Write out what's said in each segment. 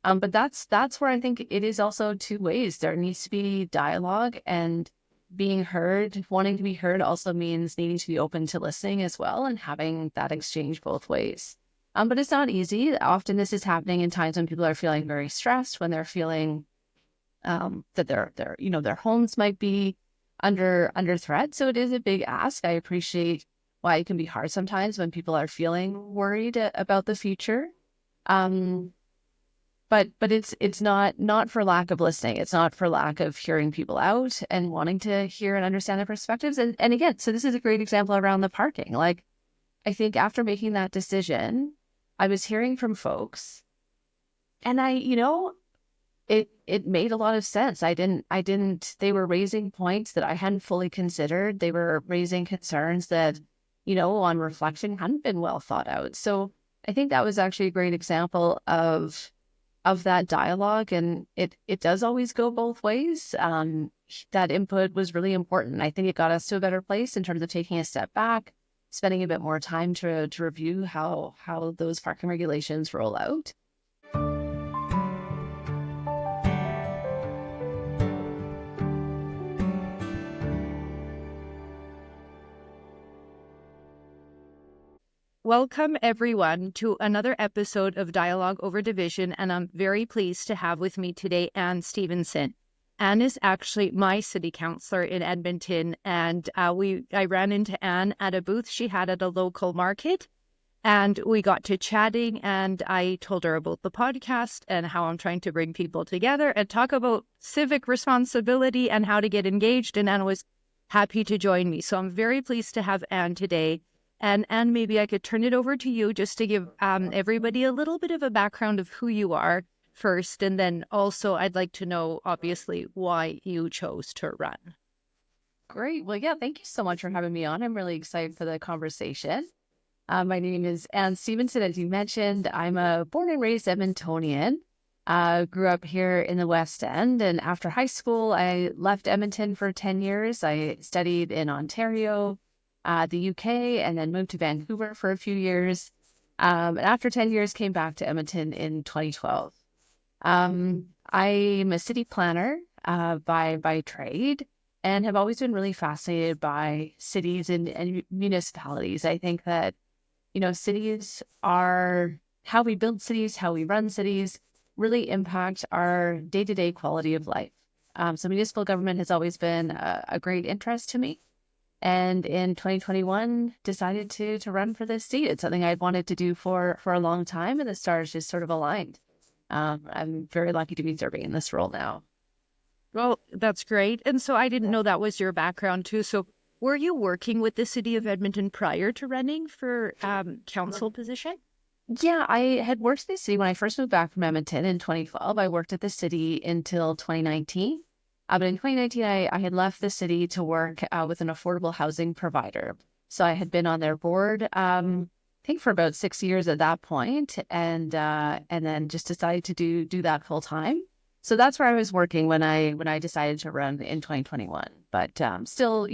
But that's where I think it is also two ways. There needs to be dialogue, and being heard, wanting to be heard also means needing to be open to listening as well and having that exchange both ways. But it's not easy. Often this is happening in times when people are feeling very stressed, when they're feeling that their homes might be under threat. So it is a big ask. I appreciate why it can be hard sometimes when people are feeling worried about the future. Um, but it's not for lack of listening. It's not for lack of hearing people out and wanting to hear and understand their perspectives. And again, so this is a great example around the parking. Like, I think after making that decision, I was hearing from folks, and it made a lot of sense. They were raising points that I hadn't fully considered. They were raising concerns that, on reflection hadn't been well thought out. So I think that was actually a great example of that dialogue. And it does always go both ways. That input was really important. I think it got us to a better place in terms of taking a step back, spending a bit more time to review how those parking regulations roll out. Welcome, everyone, to another episode of Dialogue Over Division, and I'm very pleased to have with me today Anne Stevenson. Anne is actually my city councillor in Edmonton, and I ran into Anne at a booth she had at a local market, and we got to chatting, and I told her about the podcast and how I'm trying to bring people together and talk about civic responsibility and how to get engaged, and Anne was happy to join me. So I'm very pleased to have Anne today. And maybe I could turn it over to you just to give everybody a little bit of a background of who you are first. And then also I'd like to know, obviously, why you chose to run. Great. Well, yeah, thank you so much for having me on. I'm really excited for the conversation. My name is Anne Stevenson, as you mentioned. I'm a born and raised Edmontonian. Grew up here in the West End. And after high school, I left Edmonton for 10 years. I studied in Ontario, the UK, and then moved to Vancouver for a few years. And after 10 years, came back to Edmonton in 2012. I'm a city planner by trade, and have always been really fascinated by cities and municipalities. I think that, cities are how we build cities, how we run cities, really impact our day-to-day quality of life. So municipal government has always been a great interest to me. And in 2021, decided to run for this seat. It's something I'd wanted to do for a long time, and the stars just sort of aligned. I'm very lucky to be serving in this role now. Well, that's great. And so I didn't know that was your background too. So were you working with the city of Edmonton prior to running for council position? Yeah, I had worked in the city when I first moved back from Edmonton in 2012. I worked at the city until 2019. But in 2019, I had left the city to work with an affordable housing provider. So I had been on their board, I think for about 6 years at that point, and then just decided to do that full time. So that's where I was working when I decided to run in 2021. But still,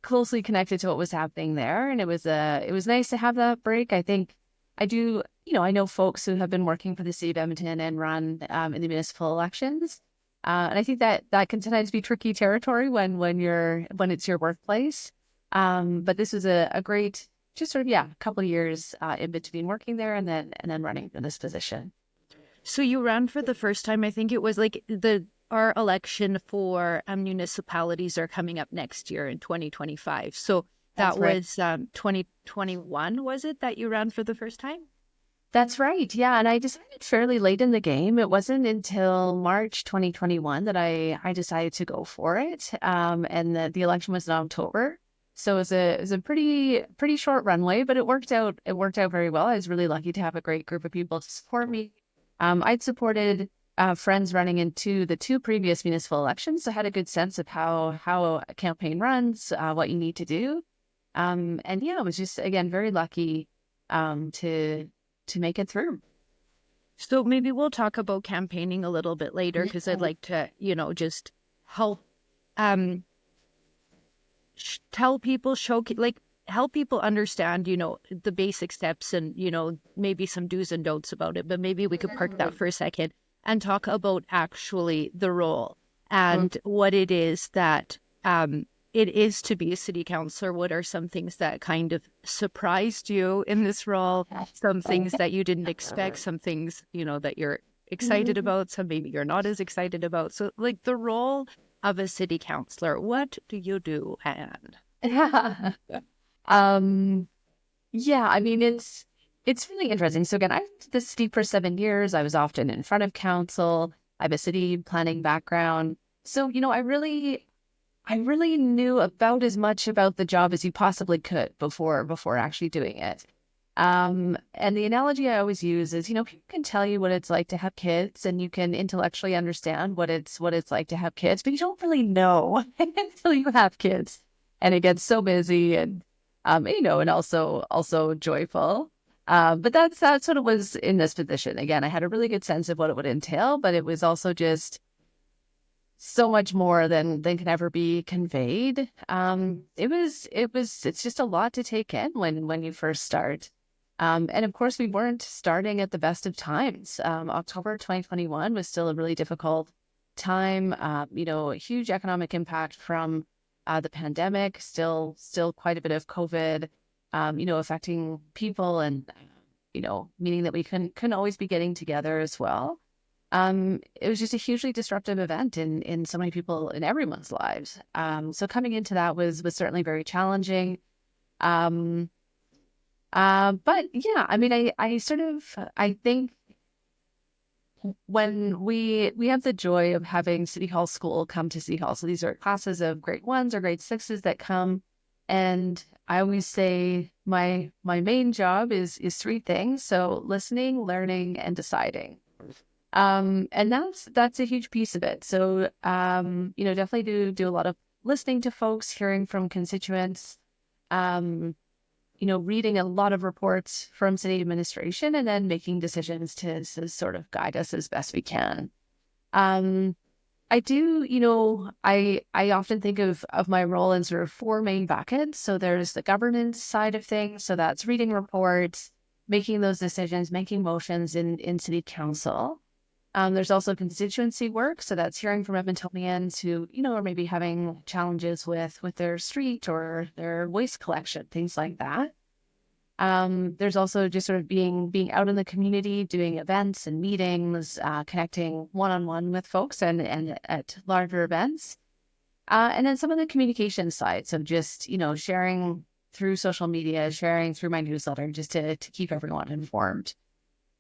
closely connected to what was happening there, and it was nice to have that break. I think I do, I know folks who have been working for the city of Edmonton and run in the municipal elections. And I think that can sometimes be tricky territory when it's your workplace. But this was a great, just sort of, couple of years in between working there and then running for this position. So you ran for the first time. I think it was like our election for municipalities are coming up next year in 2025. So that was 2021, was it, that you ran for the first time? That's right. Yeah. And I decided fairly late in the game. It wasn't until March 2021 that I decided to go for it. And the election was in October. So it was a pretty short runway, but it worked out very well. I was really lucky to have a great group of people to support me. I'd supported friends running into the two previous municipal elections, so I had a good sense of how a campaign runs, what you need to do. And yeah, I was just, again, very lucky to make it through. So maybe we'll talk about campaigning a little bit later, because I'd like to, just help tell people, help people understand, the basic steps and, maybe some do's and don'ts about it. But maybe we could park that for a second and talk about actually the role and what it is that it is to be a city councillor. What are some things that kind of surprised you in this role? Some things that you didn't expect, some things, that you're excited about, some maybe you're not as excited about. So like the role of a city councillor, what do you do, Anne? Yeah, I mean, it's really interesting. So again, I was at the city for 7 years. I was often in front of council. I have a city planning background. So, I really knew about as much about the job as you possibly could before actually doing it. And the analogy I always use is, people can tell you what it's like to have kids, and you can intellectually understand what it's like to have kids, but you don't really know until you have kids, and it gets so busy and and also joyful. But that's what it was in this position. Again, I had a really good sense of what it would entail, but it was also just so much more than can ever be conveyed. It's just a lot to take in when you first start. And of course, we weren't starting at the best of times. October 2021 was still a really difficult time. A huge economic impact from the pandemic, still quite a bit of COVID, affecting people, and meaning that we couldn't always be getting together as well. It was just a hugely disruptive event in so many people, in everyone's lives. So coming into that was certainly very challenging. But yeah, I mean, I think when we have the joy of having City Hall School come to City Hall. So these are classes of grade 1s or grade 6s that come. And I always say my main job is three things. So listening, learning, and deciding. And that's a huge piece of it. So, definitely do a lot of listening to folks, hearing from constituents, reading a lot of reports from city administration, and then making decisions to sort of guide us as best we can. I do, I often think of my role in sort of four main buckets. So there's the governance side of things. So that's reading reports, making those decisions, making motions in city council. There's also constituency work. So that's hearing from Edmontonians who, are maybe having challenges with their street or their waste collection, things like that. There's also just sort of being out in the community, doing events and meetings, connecting one-on-one with folks and at larger events. And then some of the communication side. So just, sharing through social media, sharing through my newsletter, just to keep everyone informed.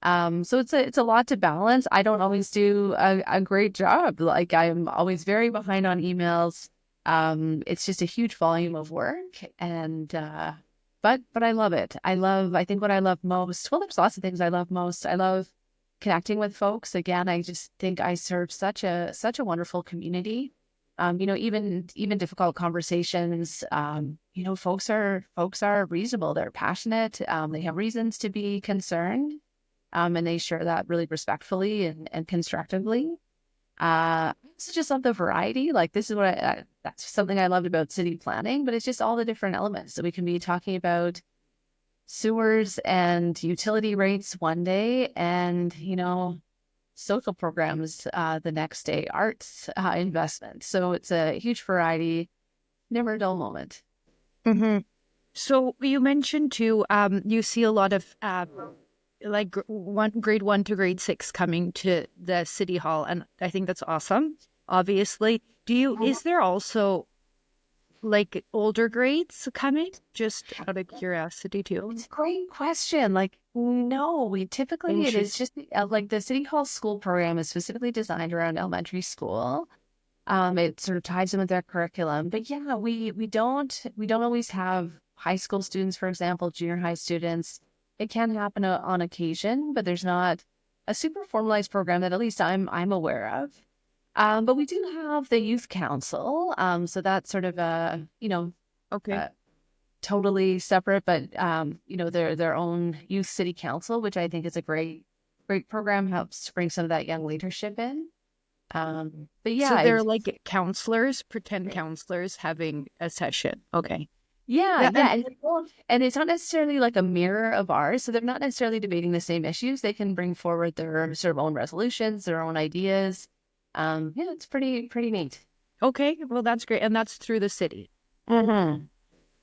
So it's a lot to balance. I don't always do a great job. Like, I'm always very behind on emails. It's just a huge volume of work, and but I love it. I think what I love most, well, there's lots of things I love most. I love connecting with folks. Again, I just think I serve such a wonderful community. Even difficult conversations, folks are reasonable. They're passionate. They have reasons to be concerned. And they share that really respectfully and constructively. So just love the variety. Like, this is that's something I loved about city planning, but it's just all the different elements. So we can be talking about sewers and utility rates one day, and, social programs the next day, arts investment. So it's a huge variety, never a dull moment. Mm-hmm. So you mentioned too, you see a lot of grade 1 to grade 6 coming to the city hall, and I think that's awesome. Obviously, is there also like older grades coming? Just out of curiosity too. It's a great question. Like, no, it is just like the city hall school program is specifically designed around elementary school. It sort of ties in with their curriculum, but yeah, we don't always have high school students, for example, junior high students. It can happen on occasion, but there's not a super formalized program that at least I'm aware of. But we do have the youth council. So that's sort of totally separate, but their own youth city council, which I think is a great program, helps to bring some of that young leadership in. But yeah, so they're like counselors, pretend counselors having a session. Okay. Yeah, Yeah, yeah, and it's not necessarily like a mirror of ours, so they're not necessarily debating the same issues. They can bring forward their sort of own resolutions, their own ideas. Yeah, it's pretty neat. okay, well, that's great. And that's through the city. Mm-hmm.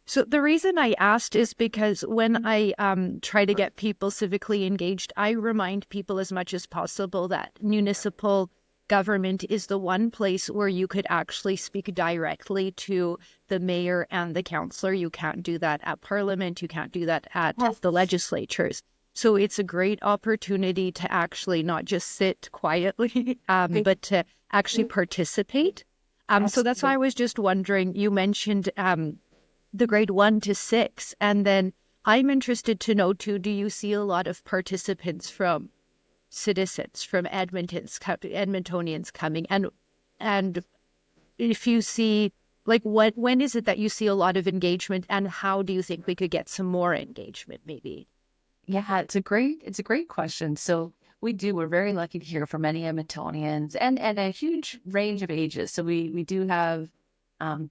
So the reason I asked is because when I try to get people civically engaged, I remind people as much as possible that municipal government is the one place where you could actually speak directly to the mayor and the councillor. You can't do that at parliament. You can't do that at the legislatures. So it's a great opportunity to actually not just sit quietly, but to actually participate. So that's why I was just wondering, you mentioned the grade 1 to 6. And then I'm interested to know too, do you see a lot of participants from citizens, from Edmontonians coming? And if you see, like, when is it that you see a lot of engagement, and how do you think we could get some more engagement maybe? Yeah, it's a great question. So we're very lucky to hear from many Edmontonians and a huge range of ages. So we do have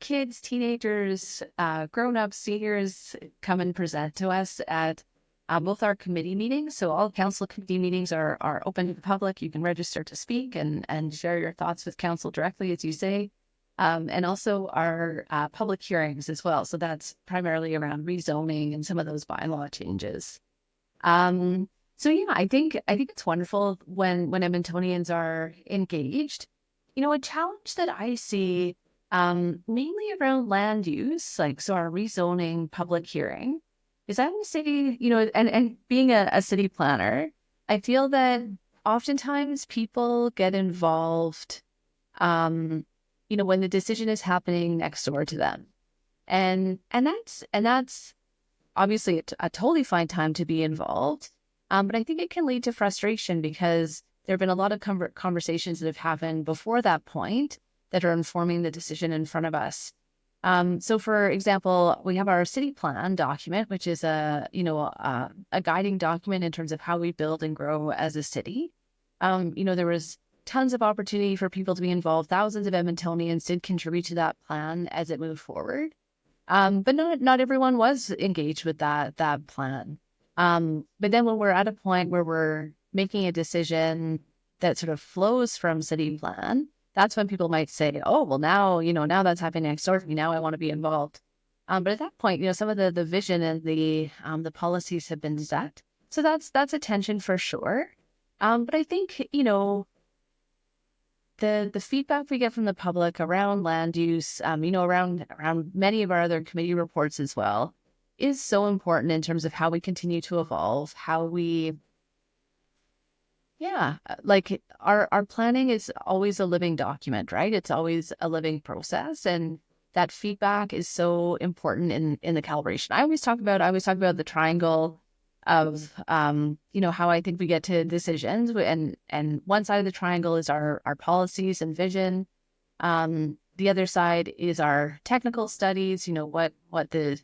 kids, teenagers, grown-ups, seniors come and present to us at both our committee meetings. So all council committee meetings are open to the public. You can register to speak and share your thoughts with council directly, as you say. And also our public hearings as well. So that's primarily around rezoning and some of those bylaw changes. Um, so yeah, I think it's wonderful when Edmontonians are engaged. A challenge that I see mainly around land use, like so our rezoning public hearing, is I would say, and being a city planner, I feel that oftentimes people get involved when the decision is happening next door to them. And that's obviously a totally fine time to be involved. But I think it can lead to frustration because there have been a lot of conversations that have happened before that point that are informing the decision in front of us. So, for example, we have our city plan document, which is a guiding document in terms of how we build and grow as a city. There was tons of opportunity for people to be involved. Thousands of Edmontonians did contribute to that plan as it moved forward. But not everyone was engaged with that plan. But then when we're at a point where we're making a decision that sort of flows from city plan, that's when people might say, "Oh, well, now that's happening next door to me. Now I want to be involved." But at that point, some of the vision and the policies have been set, so that's a tension for sure. But I think the feedback we get from the public around land use, around many of our other committee reports as well, is so important in terms of how we continue to evolve, how we, yeah, like our planning is always a living document, right? It's always a living process, and that feedback is so important in the calibration. I always talk about the triangle of how I think we get to decisions, and one side of the triangle is our policies and vision. The other side is our technical studies, what the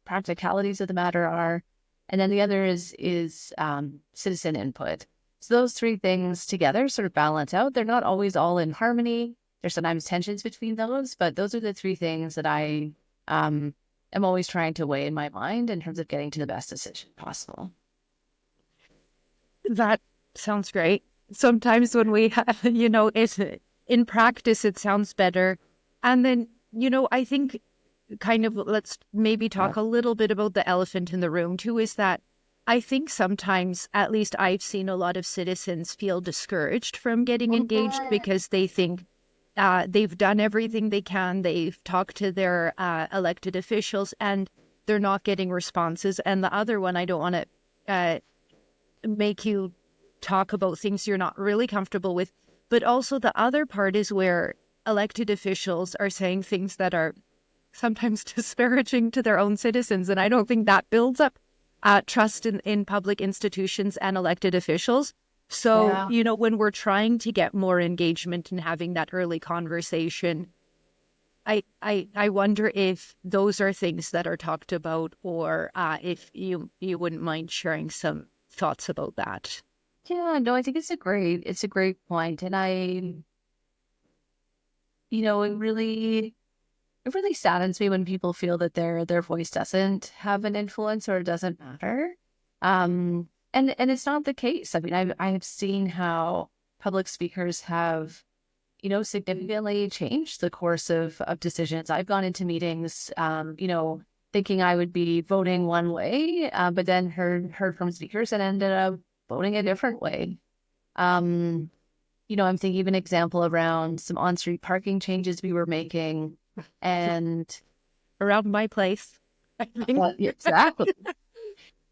practicalities of the matter are, and then the other is citizen input. So those three things together sort of balance out. They're not always all in harmony. There's sometimes tensions between those, but those are the three things that I am always trying to weigh in my mind in terms of getting to the best decision possible. That sounds great. Sometimes when we have, it's in practice, it sounds better. And then, I think kind of let's maybe talk a little bit about the elephant in the room too, is that I think sometimes, at least I've seen a lot of citizens feel discouraged from getting engaged because they think they've done everything they can. They've talked to their elected officials and they're not getting responses. And the other one, I don't want to make you talk about things you're not really comfortable with. But also the other part is where elected officials are saying things that are sometimes disparaging to their own citizens. And I don't think that builds up trust in public institutions and elected officials. So, Yeah. when we're trying to get more engagement and having that early conversation, I wonder if those are things that are talked about, or if you wouldn't mind sharing some thoughts about that. Yeah, no, I think it's a great point. And it really, it really saddens me when people feel that their voice doesn't have an influence or doesn't matter. And it's not the case. I mean, I've seen how public speakers have, significantly changed the course of decisions. I've gone into meetings, thinking I would be voting one way, but then heard from speakers and ended up voting a different way. I'm thinking of an example around some on-street parking changes we were making, and Around my place. well, yeah, exactly.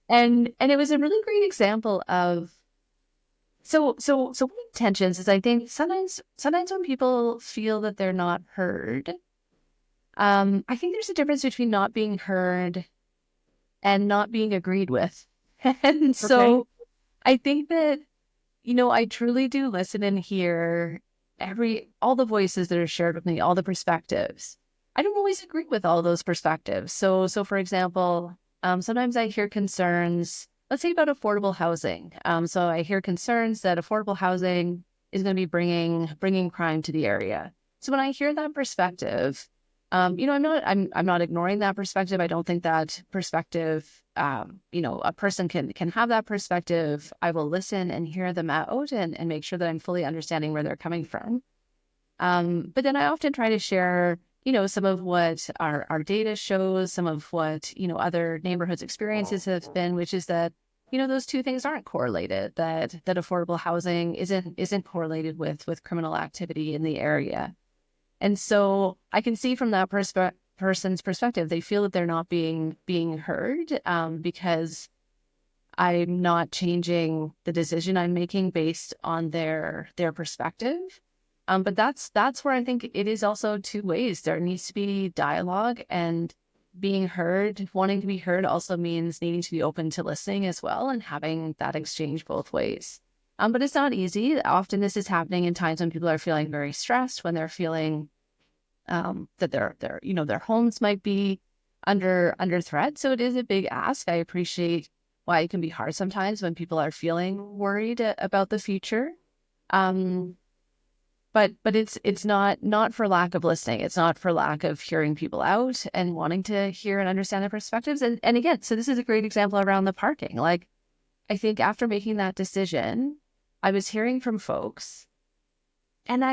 And it was a really great example of so one of the tensions is I think sometimes when people feel that they're not heard, I think there's a difference between not being heard and not being agreed with. And so I think that, I truly do listen and hear all the voices that are shared with me, all the perspectives. I don't always agree with all those perspectives. So for example, sometimes I hear concerns, let's say about affordable housing. So I hear concerns that affordable housing is going to be bringing crime to the area. So when I hear that perspective, I'm not ignoring that perspective. I don't think that perspective, a person can have that perspective. I will listen and hear them out and make sure that I'm fully understanding where they're coming from. But then I often try to share, some of what our data shows, some of what, other neighborhoods' experiences have been, which is that, those two things aren't correlated, that affordable housing isn't correlated with criminal activity in the area. And so I can see from that person's perspective, they feel that they're not being heard, because I'm not changing the decision I'm making based on their perspective. But that's where I think it is also two ways. There needs to be dialogue, and being heard, wanting to be heard also means needing to be open to listening as well and having that exchange both ways. But it's not easy. Often this is happening in times when people are feeling very stressed, when they're feeling that their homes might be under threat. So it is a big ask. I appreciate why it can be hard sometimes when people are feeling worried about the future. But it's not for lack of listening. It's not for lack of hearing people out and wanting to hear and understand their perspectives. And again, so this is a great example around the parking. Like, I think after making that decision, I was hearing from folks, and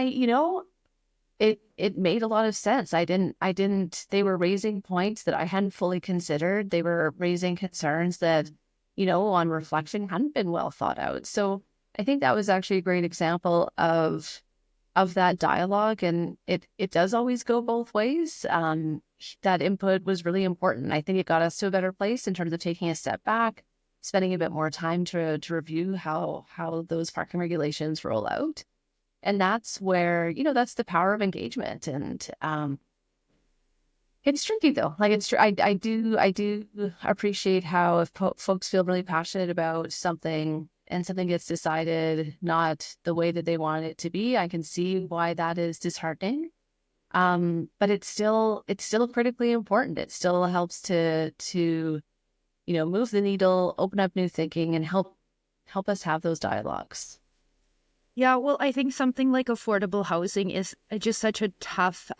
it made a lot of sense. They were raising points that I hadn't fully considered. They were raising concerns that, on reflection hadn't been well thought out. So I think that was actually a great example of that dialogue. And it does always go both ways. That input was really important. I think it got us to a better place in terms of taking a step back, spending a bit more time to review how those parking regulations roll out. And that's where, that's the power of engagement. And it's tricky though. Like I do appreciate how if folks feel really passionate about something and something gets decided not the way that they want it to be, I can see why that is disheartening. But it's still critically important. It still helps to move the needle, open up new thinking, and help us have those dialogues. Yeah, well, I think something like affordable housing is just such a tough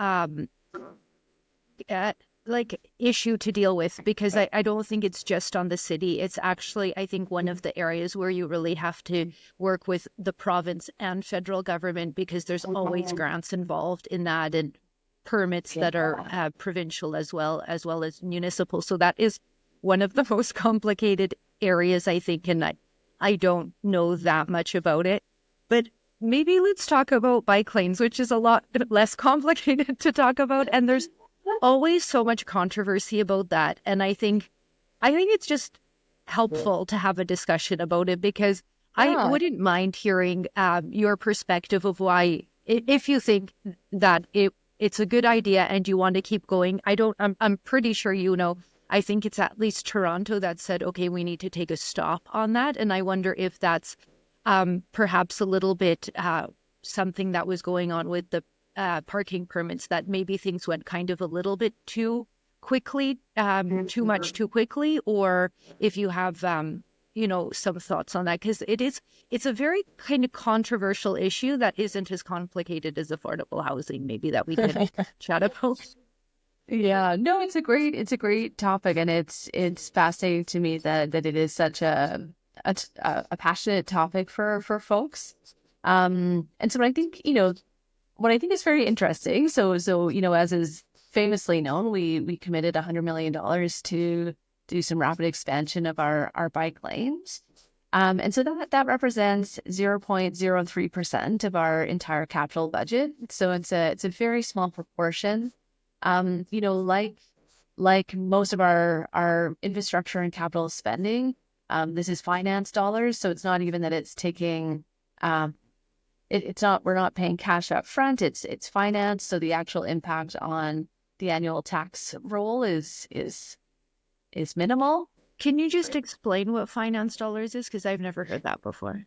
issue to deal with, because I don't think it's just on the city. It's actually, I think, one of the areas where you really have to work with the province and federal government, because there's always grants involved in that and permits that are provincial as well as municipal. So that is one of the most complicated areas, I think, and I don't know that much about it. But maybe let's talk about bike lanes, which is a lot less complicated to talk about. And there's always so much controversy about that. And I think it's just helpful to have a discussion about it, because I wouldn't mind hearing your perspective of why, if you think that it's a good idea and you want to keep going. I'm pretty sure, I think it's at least Toronto that said, okay, we need to take a stop on that. And I wonder if that's perhaps a little bit something that was going on with the parking permits, that maybe things went kind of a little bit too quickly, too much too quickly, or if you have, some thoughts on that, because it's a very kind of controversial issue that isn't as complicated as affordable housing, maybe, that we can chat about. Yeah, no, it's a great topic, and it's fascinating to me that it is such a passionate topic for folks. And so I think, what I think is very interesting. So as is famously known, we committed $100 million to do some rapid expansion of our bike lanes. And so that represents 0.03% of our entire capital budget. So it's a very small proportion. Like most of our infrastructure and capital spending, this is finance dollars. So it's not even that it's taking, it's not, we're not paying cash up front. It's finance. So the actual impact on the annual tax roll is minimal. Can you just explain what finance dollars is? Because I've never heard that before.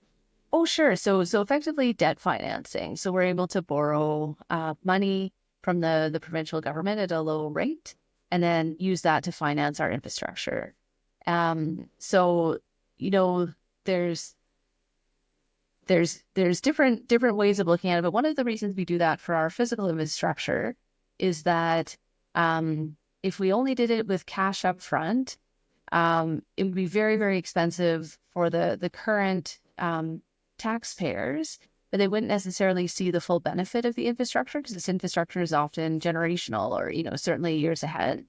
Oh, sure. So effectively debt financing. So we're able to borrow money from the provincial government at a low rate, and then use that to finance our infrastructure. So there's different ways of looking at it, but one of the reasons we do that for our physical infrastructure is that if we only did it with cash up front, it would be very, very expensive for the current taxpayers, but they wouldn't necessarily see the full benefit of the infrastructure because this infrastructure is often generational or, certainly years ahead.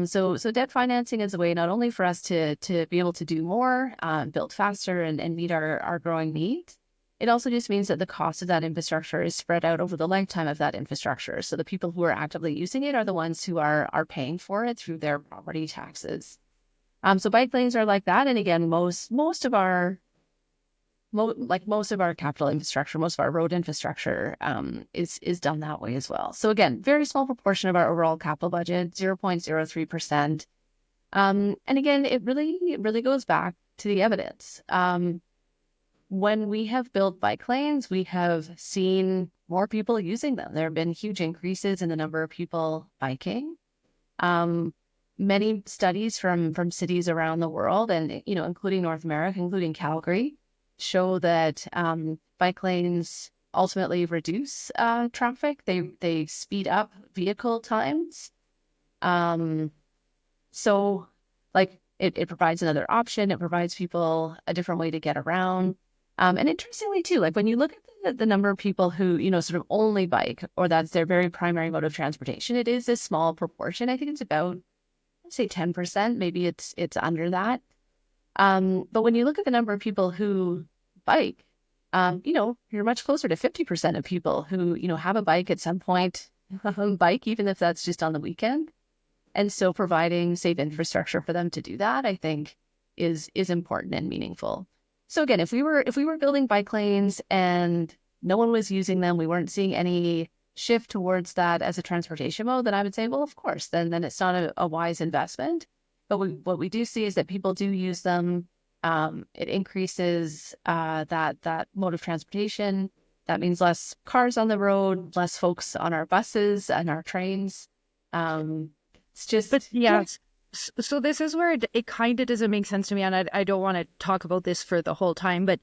So debt financing is a way not only for us to be able to do more, build faster and meet our growing needs. It also just means that the cost of that infrastructure is spread out over the lifetime of that infrastructure. So the people who are actively using it are the ones who are paying for it through their property taxes. So bike lanes are like that. And again, most of our capital infrastructure, most of our road infrastructure is done that way as well. So again, very small proportion of our overall capital budget, 0.03%. And again, it really goes back to the evidence. When we have built bike lanes, we have seen more people using them. There have been huge increases in the number of people biking. Many studies from cities around the world and, including North America, including Calgary, show that bike lanes ultimately reduce traffic. They speed up vehicle times. So it provides another option. It provides people a different way to get around. And interestingly too, when you look at the number of people who, sort of only bike, or that's their very primary mode of transportation, it is a small proportion. I think it's about, I'd say 10%, maybe it's under that. But when you look at the number of people who bike, you're much closer to 50% of people who, have a bike at some point, bike, even if that's just on the weekend. And so providing safe infrastructure for them to do that, I think is important and meaningful. So again, if we were building bike lanes and no one was using them, we weren't seeing any shift towards that as a transportation mode, then I would say, well, of course, then it's not a wise investment. But what we do see is that people do use them. It increases that mode of transportation. That means less cars on the road, less folks on our buses and our trains. It's just, but yeah. So this is where it kind of doesn't make sense to me, and I don't want to talk about this for the whole time, but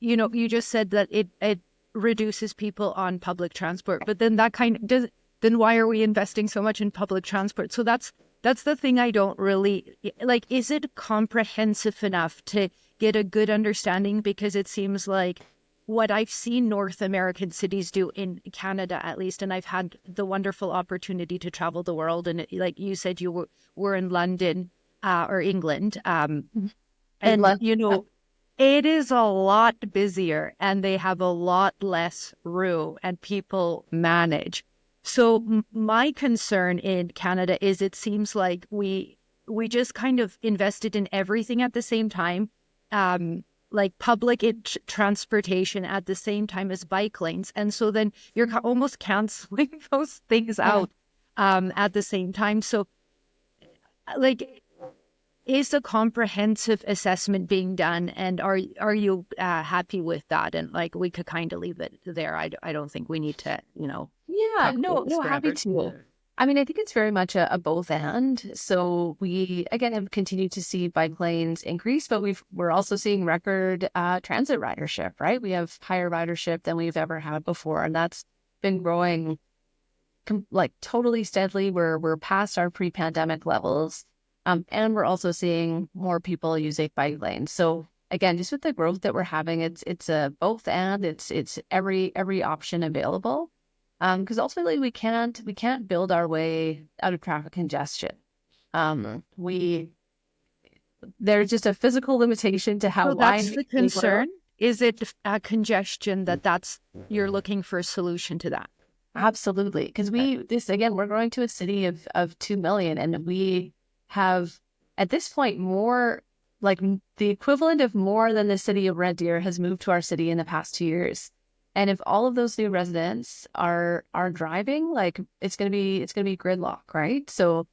you just said that it reduces people on public transport, but then that kind of does. Then why are we investing so much in public transport? So that's the thing I don't really like. Is it comprehensive enough to get a good understanding? Because it seems like what I've seen North American cities do, in Canada at least, and I've had the wonderful opportunity to travel the world. And like you said, you were in London or England. And, it is a lot busier and they have a lot less room and people manage. So my concern in Canada is it seems like we just kind of invested in everything at the same time. Like public transportation at the same time as bike lanes. And so then you're almost canceling those things out at the same time. So is a comprehensive assessment being done? And are you happy with that? And we could kind of leave it there. I don't think we need to, Yeah, no, happy to. I mean, I think it's very much a both and. So we, again, have continued to see bike lanes increase, but we're also seeing record transit ridership, right? We have higher ridership than we've ever had before. And that's been growing like totally steadily. We're past our pre-pandemic levels, and we're also seeing more people using bike lanes. So again, just with the growth that we're having, it's a both and. It's every option available, because ultimately we can't build our way out of traffic congestion. We There's just a physical limitation to how So that's wide the we grow. concern. Is it congestion that's you're looking for a solution to that? Absolutely. Because we're growing to a city of 2 million, and we have at this point more, like the equivalent of more than the city of Red Deer has moved to our city in the past 2 years. And if all of those new residents are driving, like it's gonna be gridlock, right? So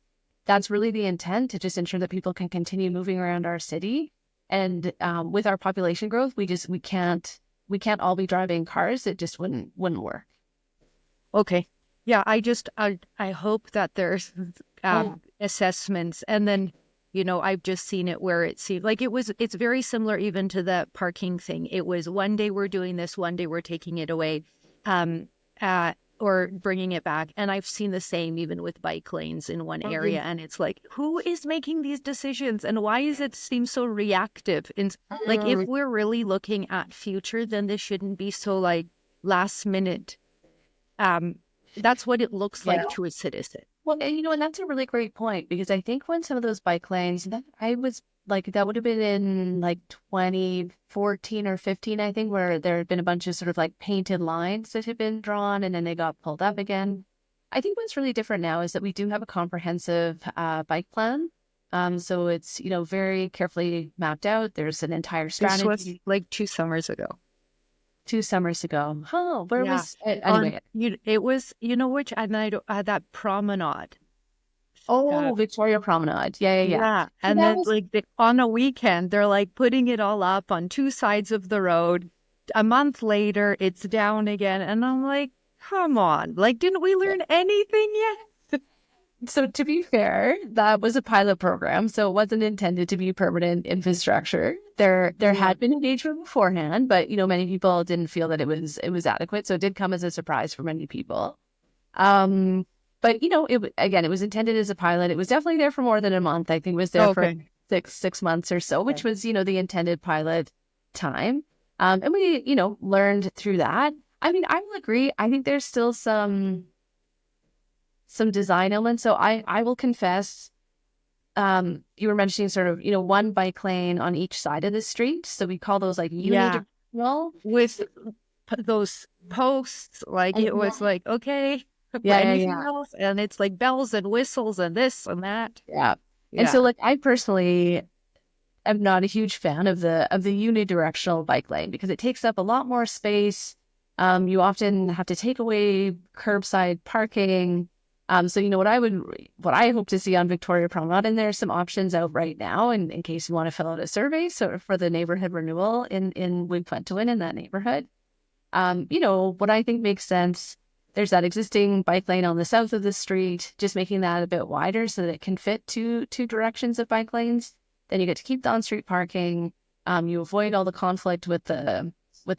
that's really the intent, to just ensure that people can continue moving around our city. And with our population growth, we can't all be driving cars. It just wouldn't work. Okay. Yeah, I hope that there's assessments, and then I've just seen it where it seemed like it's very similar even to the parking thing. It was one day we're doing this, one day we're taking it away, or bringing it back. And I've seen the same even with bike lanes in one area, and it's like, who is making these decisions, and why is it seem so reactive? And like, if we're really looking at future, then this shouldn't be so like last minute. That's what it looks like to a citizen. Well, and that's a really great point, because I think when some of those bike lanes, that would have been in like 2014 or 15, I think, where there had been a bunch of sort of like painted lines that had been drawn, and then they got pulled up again. I think what's really different now is that we do have a comprehensive bike plan. So it's, very carefully mapped out. There's an entire strategy. This was like 2 summers ago. 2 summers ago. Oh, where was anyway? It was, which, and that promenade. Victoria Promenade. Yeah. Yeah. And then on a weekend, they're like putting it all up on 2 sides of the road. A month later, it's down again. And I'm like, come on. Like, didn't we learn anything yet? So to be fair, that was a pilot program, so it wasn't intended to be permanent infrastructure. There had been engagement beforehand, but many people didn't feel that it was adequate, so it did come as a surprise for many people. But it was intended as a pilot. It was definitely there for more than a month. I think it was there for six months or so, which was the intended pilot time. And we learned through that. I mean, I will agree. I think there's still some design elements. So I will confess, you were mentioning sort of, one bike lane on each side of the street. So we call those like unidirectional. With those posts, like it was like, okay, anything else? And it's like bells and whistles and this and that. Yeah. And so like I personally am not a huge fan of the unidirectional bike lane, because it takes up a lot more space. You often have to take away curbside parking. So what I hope to see on Victoria Promenade, and there's some options out right now in case you want to fill out a survey, so for the neighborhood renewal in Wigfentuin, in that neighborhood. What I think makes sense, there's that existing bike lane on the south of the street, just making that a bit wider so that it can fit two directions of bike lanes. Then you get to keep the on-street parking. You avoid all the conflict with the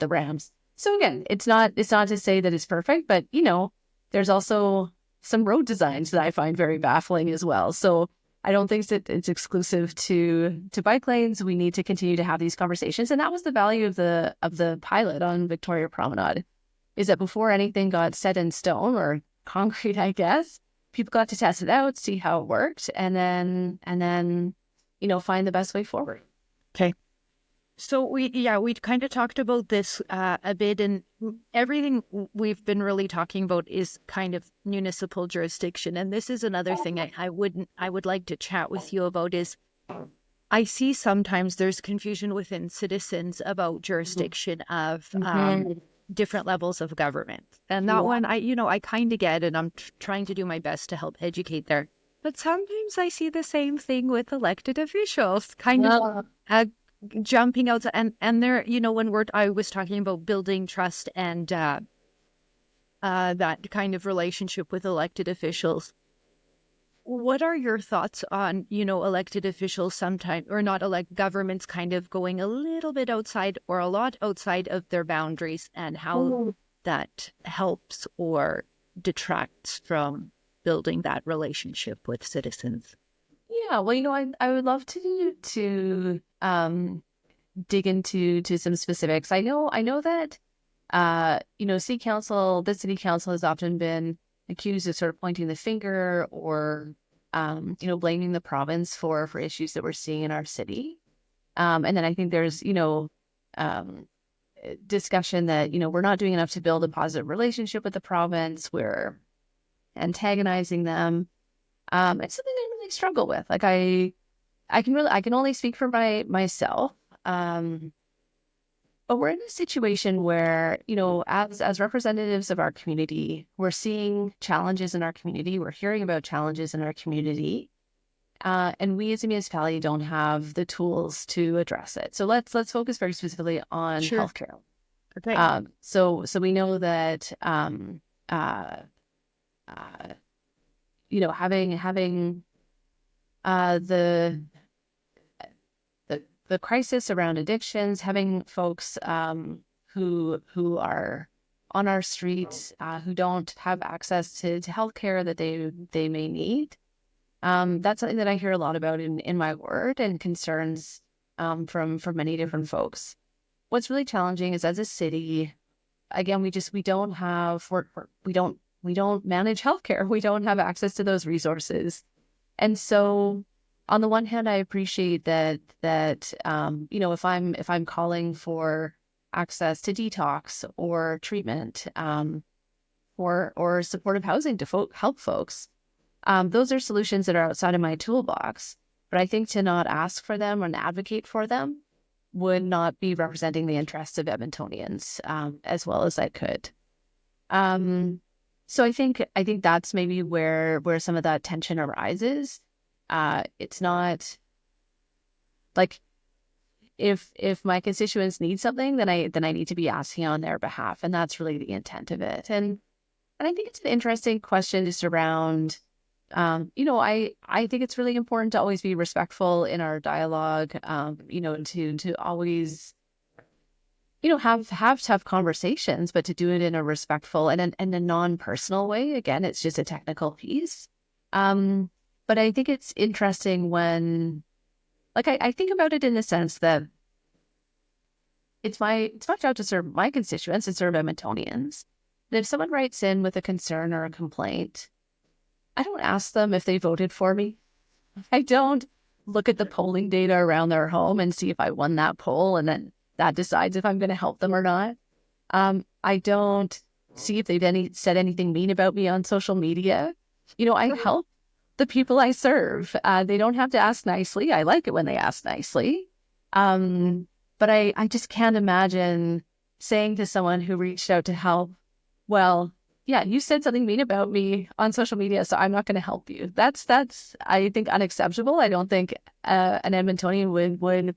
Rams. So again, it's not to say that it's perfect, but there's also some road designs that I find very baffling as well. So I don't think that it's exclusive to bike lanes. We need to continue to have these conversations. And that was the value of the pilot on Victoria Promenade, is that before anything got set in stone or concrete, I guess, people got to test it out, see how it worked, and then find the best way forward. Okay. So we kind of talked about this a bit, and everything we've been really talking about is kind of municipal jurisdiction. And this is another thing I would like to chat with you about is I see sometimes there's confusion within citizens about jurisdiction of different levels of government. And that one, I kind of get, and I'm trying to do my best to help educate there. But sometimes I see the same thing with elected officials, kind of jumping out, and there, when I was talking about building trust and that kind of relationship with elected officials. What are your thoughts on, elected officials sometimes, or not governments kind of going a little bit outside or a lot outside of their boundaries, and how that helps or detracts from building that relationship with citizens. Yeah, well, I would love to dig into some specifics. I know that the city council has often been accused of sort of pointing the finger or blaming the province for issues that we're seeing in our city. And then I think there's um, discussion that we're not doing enough to build a positive relationship with the province. We're antagonizing them. It's something I really struggle with. Like I can only speak for myself. But we're in a situation where, as representatives of our community, we're seeing challenges in our community. We're hearing about challenges in our community. And we as a municipality don't have the tools to address it. So let's focus very specifically on Sure. healthcare. Okay. So we know that uh, having the crisis around addictions, having folks who are on our streets who don't have access to healthcare that they may need. That's something that I hear a lot about in my ward, and concerns from many different folks. What's really challenging is, as a city, again, we don't have we don't manage healthcare. We don't have access to those resources. And so on the one hand, I appreciate that if I'm calling for access to detox or treatment, or supportive housing to help folks, those are solutions that are outside of my toolbox. But I think to not ask for them and advocate for them would not be representing the interests of Edmontonians as well as I could. So I think that's maybe where some of that tension arises. It's not like if my constituents need something, then I need to be asking on their behalf, and that's really the intent of it. And I think it's an interesting question just around. I think it's really important to always be respectful in our dialogue. To always have tough conversations, but to do it in a respectful and a non-personal way. Again, it's just a technical piece. But I think it's interesting when, like, I think about it in the sense that it's my job to serve my constituents and serve Edmontonians. And if someone writes in with a concern or a complaint, I don't ask them if they voted for me. I don't look at the polling data around their home and see if I won that poll, and then that decides if I'm going to help them or not. I don't see if they've said anything mean about me on social media. I help the people I serve. They don't have to ask nicely. I like it when they ask nicely. But I just can't imagine saying to someone who reached out to help, well, yeah, you said something mean about me on social media, so I'm not going to help you. That's I think unacceptable. I don't think an Edmontonian would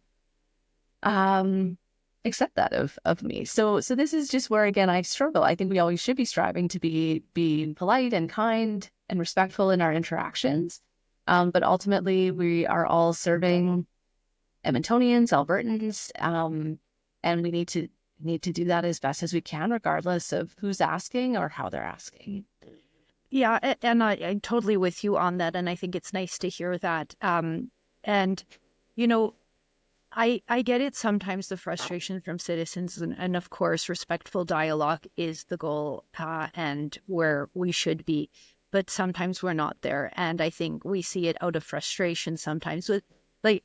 accept that of me. So this is just where, again, I struggle. I think we always should be striving to be polite and kind and respectful in our interactions. But ultimately, we are all serving Edmontonians, Albertans, and we need to do that as best as we can, regardless of who's asking or how they're asking. Yeah, and I'm totally with you on that, and I think it's nice to hear that. And I get it sometimes, the frustration from citizens, and of course, respectful dialogue is the goal and where we should be. But sometimes we're not there. And I think we see it out of frustration sometimes. With, like,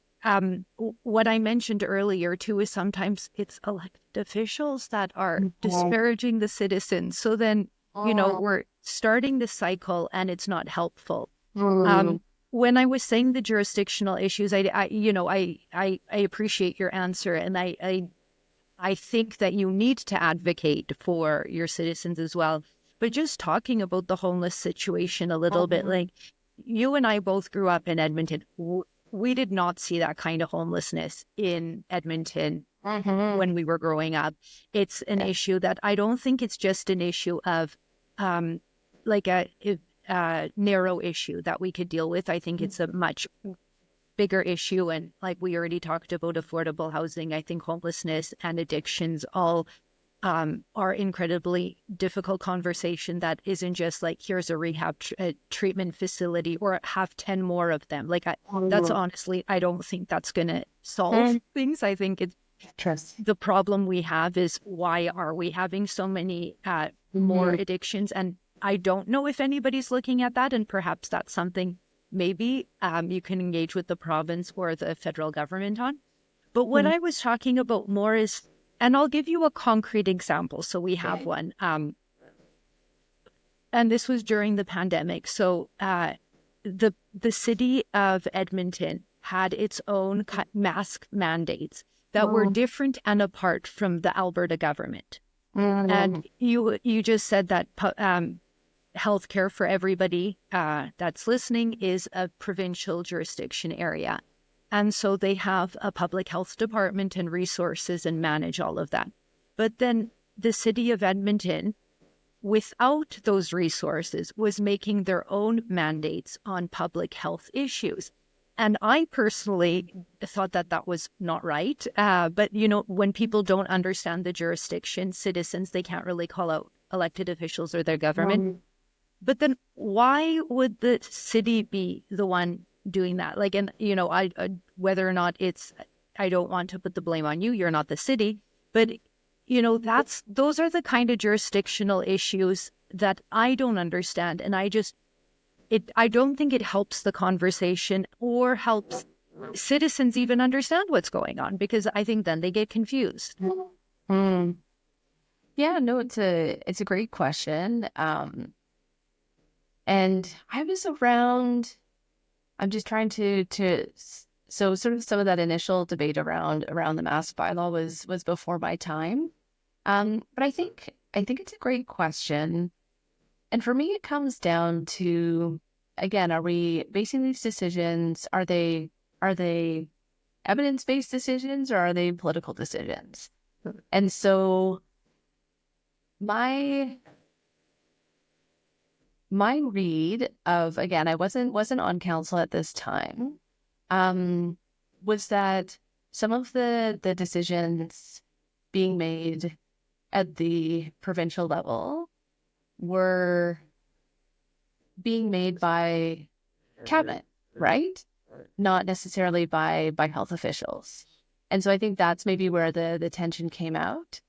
what I mentioned earlier, too, is sometimes it's elected officials that are disparaging the citizens. So then, we're starting the cycle and it's not helpful. When I was saying the jurisdictional issues, I appreciate your answer, and I think that you need to advocate for your citizens as well. But just talking about the homeless situation a little bit, like, you and I both grew up in Edmonton. We did not see that kind of homelessness in Edmonton when we were growing up. It's an issue that I don't think it's just an issue of like a narrow issue that we could deal with. I think it's a much bigger issue. And like we already talked about affordable housing, I think homelessness and addictions all are incredibly difficult conversation that isn't just like, here's a rehab treatment facility or have 10 more of them. Like that's honestly, I don't think that's going to solve things. I think it's the problem we have is why are we having so many more addictions? And I don't know if anybody's looking at that. And perhaps that's something maybe you can engage with the province or the federal government on. But what I was talking about more is, and I'll give you a concrete example. So we have one. And this was during the pandemic. So the city of Edmonton had its own mask mandates that were different and apart from the Alberta government. And you just said that healthcare for everybody that's listening is a provincial jurisdiction area. And so they have a public health department and resources and manage all of that. But then the city of Edmonton, without those resources, was making their own mandates on public health issues. And I personally thought that that was not right. But, you know, when people don't understand the jurisdiction, citizens, they can't really call out elected officials or their government. But then why would the city be the one doing that? Like, and, you know, I whether or not it's, I don't want to put the blame on you. You're not the city. But, you know, those are the kind of jurisdictional issues that I don't understand. And I don't think it helps the conversation or helps citizens even understand what's going on, because I think then they get confused. Yeah, no, it's a great question. And I was around, I'm just trying to so sort of some of that initial debate around the mask bylaw was before my time. But I think it's a great question. And for me, it comes down to, again, are we basing these decisions, are they evidence-based decisions or are they political decisions? And so my read of, again, I wasn't on council at this time, was that some of the decisions being made at the provincial level were being made by cabinet, right? Not necessarily by health officials. And so I think that's maybe where the tension came out.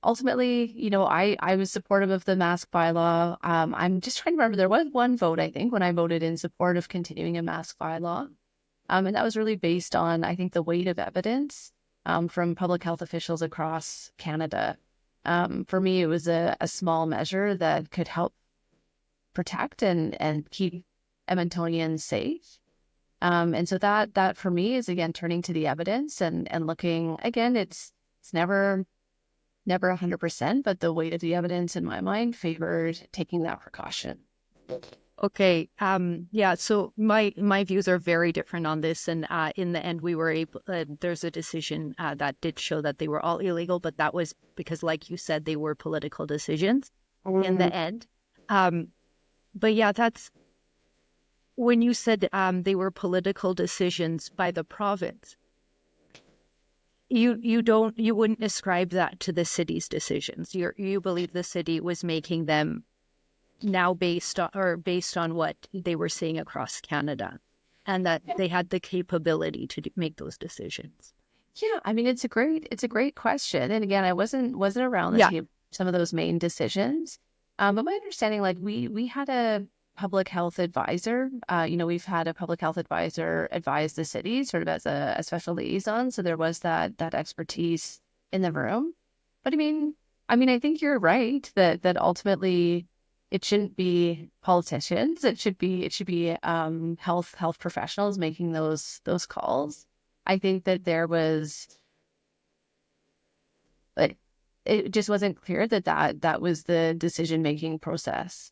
Ultimately, you know, I was supportive of the mask bylaw. I'm just trying to remember, there was one vote, I think, when I voted in support of continuing a mask bylaw. And that was really based on, I think, the weight of evidence from public health officials across Canada. For me, it was a small measure that could help protect and keep Edmontonians safe. And so that for me is, again, turning to the evidence and looking, again, it's never 100%, but the weight of the evidence in my mind favored taking that precaution. Okay. Yeah. So my views are very different on this. And in the end, we were able, there's a decision that did show that they were all illegal, but that was because, like you said, they were political decisions in the end. But yeah, that's when you said they were political decisions by the province. You wouldn't ascribe that to the city's decisions. You believe the city was making them now based on what they were seeing across Canada, and that they had the capability to make those decisions. Yeah, I mean, it's a great question. And again, I wasn't around the table some of those main decisions. But my understanding, like we had a public health advisor. We've had a public health advisor advise the city sort of as a special liaison. So there was that expertise in the room. But I mean, I think you're right that ultimately it shouldn't be politicians. It should be health professionals making those calls. I think that there was, it just wasn't clear that was the decision making process.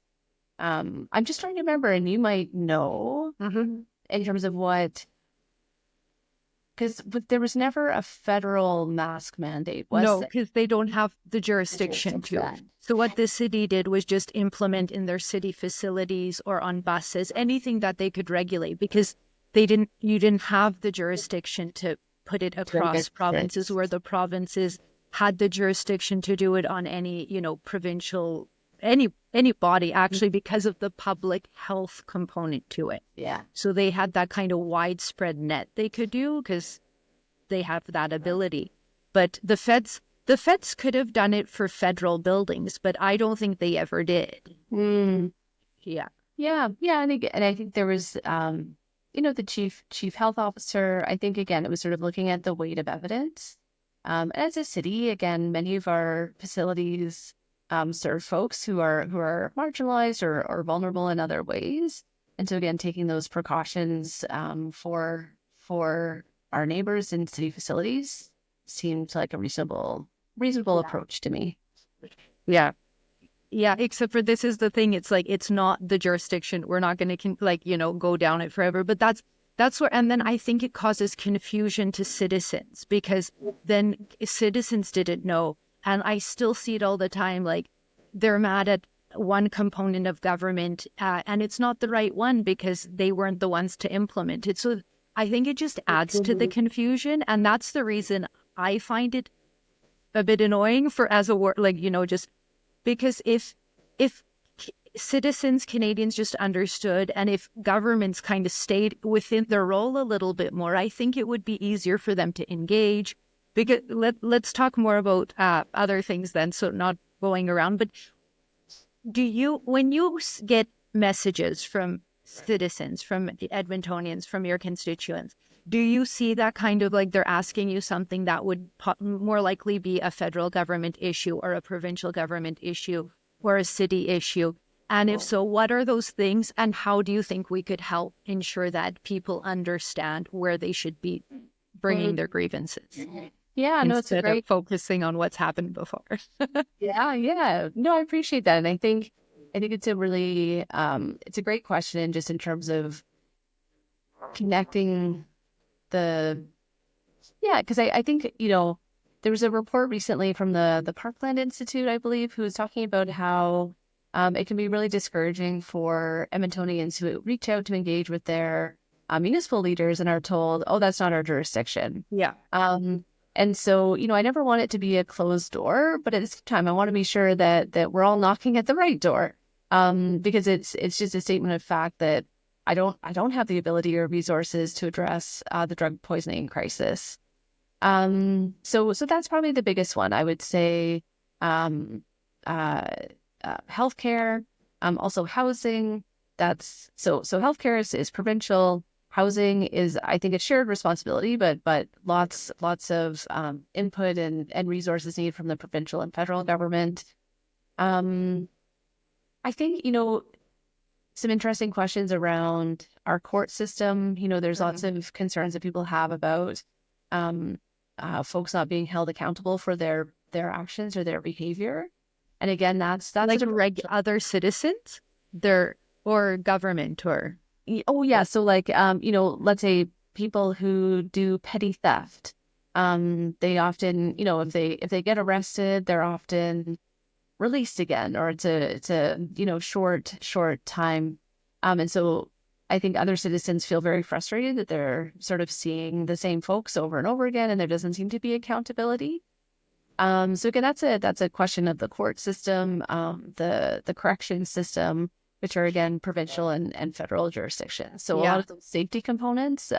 I'm just trying to remember, and you might know in terms of what, because there was never a federal mask mandate, was no, there? because they don't have the jurisdiction to. So what the city did was just implement in their city facilities or on buses anything that they could regulate, because you didn't have the jurisdiction to put it across provinces, where the provinces had the jurisdiction to do it on any, provincial, any body actually, because of the public health component to it. Yeah. So they had that kind of widespread net they could do because they have that ability. But the feds could have done it for federal buildings, but I don't think they ever did. Mm. Yeah. Yeah. Yeah. And I think there was, the chief health officer. I think, again, it was sort of looking at the weight of evidence. As a city, again, many of our facilities serve folks who are marginalized or vulnerable in other ways. And so, again, taking those precautions for our neighbors in city facilities seemed like a reasonable approach to me. Yeah. Yeah, except for this is the thing. It's like, it's not the jurisdiction. We're not going to go down it forever. But that's where, and then I think it causes confusion to citizens because then citizens didn't know. And I still see it all the time. Like, they're mad at one component of government and it's not the right one because they weren't the ones to implement it. So I think it just adds to the confusion. And that's the reason I find it a bit annoying as a word, just because if citizens, Canadians just understood, and if governments kind of stayed within their role a little bit more, I think it would be easier for them to engage. Because let's talk more about other things then, so not going around. But when you get messages from citizens, from Edmontonians, from your constituents, do you see that kind of like they're asking you something that would more likely be a federal government issue or a provincial government issue or a city issue? And if so, what are those things and how do you think we could help ensure that people understand where they should be bringing their grievances? Yeah, no, it's a great... of focusing on what's happened before. Yeah. No, I appreciate that. And I think it's a really, it's a great question just in terms of connecting because I think, there was a report recently from the Parkland Institute, I believe, who was talking about how it can be really discouraging for Edmontonians who reach out to engage with their municipal leaders and are told, oh, that's not our jurisdiction. Yeah. And so, I never want it to be a closed door, but at the same time, I want to be sure that we're all knocking at the right door, because it's just a statement of fact that I don't have the ability or resources to address the drug poisoning crisis. So that's probably the biggest one. I would say healthcare, also housing. That's so healthcare is provincial. Housing is, I think, a shared responsibility, but lots of input and resources needed from the provincial and federal government. I think, some interesting questions around our court system. There's lots of concerns that people have about folks not being held accountable for their actions or their behavior. And again, that's like other citizens, or government, or... Oh yeah. So let's say people who do petty theft, they often, if they get arrested, they're often released again, or it's a short time. And so I think other citizens feel very frustrated that they're sort of seeing the same folks over and over again, and there doesn't seem to be accountability. So again, that's a question of the court system, the correction system, which are again provincial and federal jurisdictions. So a lot of those safety components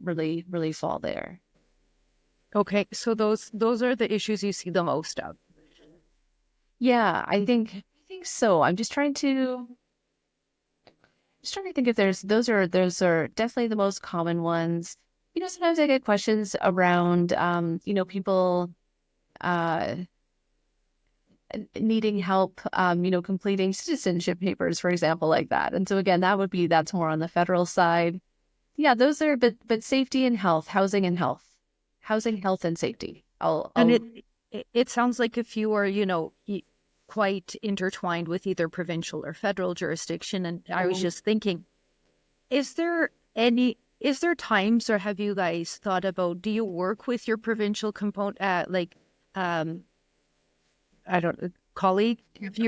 really fall there. Okay, so those are the issues you see the most of. Yeah, I think so. I'm just trying to think if those are definitely the most common ones. Sometimes I get questions around people needing help, completing citizenship papers, for example, like that. And so again, that's more on the federal side. Yeah, those are, but safety and health, housing, health and safety. And it sounds like if you are, quite intertwined with either provincial or federal jurisdiction. And I was just thinking, is there times, or have you guys thought about, do you work with your provincial component, your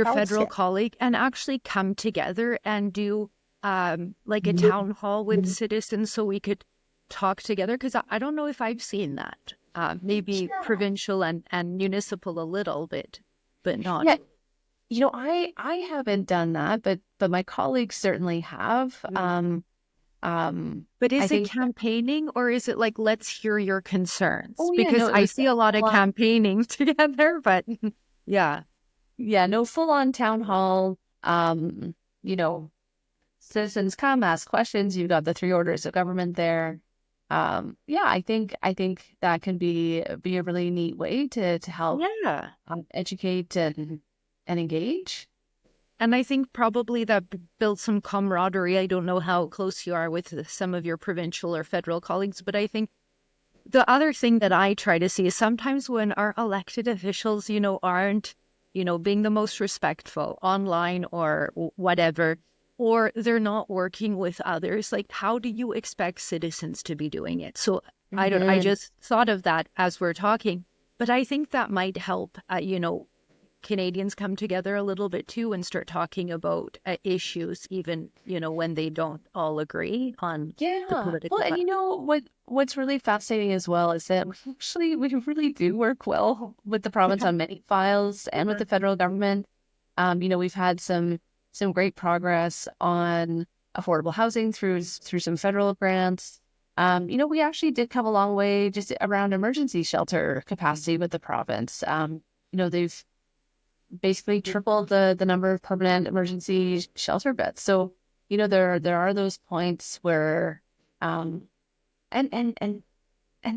federal colleague, and actually come together and do like a town hall with citizens so we could talk together? Because I don't know if I've seen that. maybe Yeah. provincial and municipal a little bit, but not. Yeah. I haven't done that, but my colleagues certainly have. But I is it think, campaigning or is it like, let's hear your concerns? oh yeah, Because no, it I was see a lot of full on, campaigning together, but yeah. yeah, no, full on town hall. You know, citizens come ask questions. You've got the three orders of government there. Yeah, I think that can be a really neat way to help Yeah. educate and engage. And I think probably that builds some camaraderie. I don't know how close you are with some of your provincial or federal colleagues, but I think the other thing that I try to see is sometimes when our elected officials, aren't, being the most respectful online or whatever, or they're not working with others, like how do you expect citizens to be doing it? So I Mhm. just thought of that as we're talking, but I think that might help, Canadians come together a little bit too and start talking about issues, even, when they don't all agree on the Yeah. Well, political and path. you know what's really fascinating as well is that we really do work well with the province on many files and with the federal government. We've had some great progress on affordable housing through some federal grants. We actually did come a long way just around emergency shelter capacity with the province. They've basically tripled the number of permanent emergency shelter beds. So, there are those points where, um, and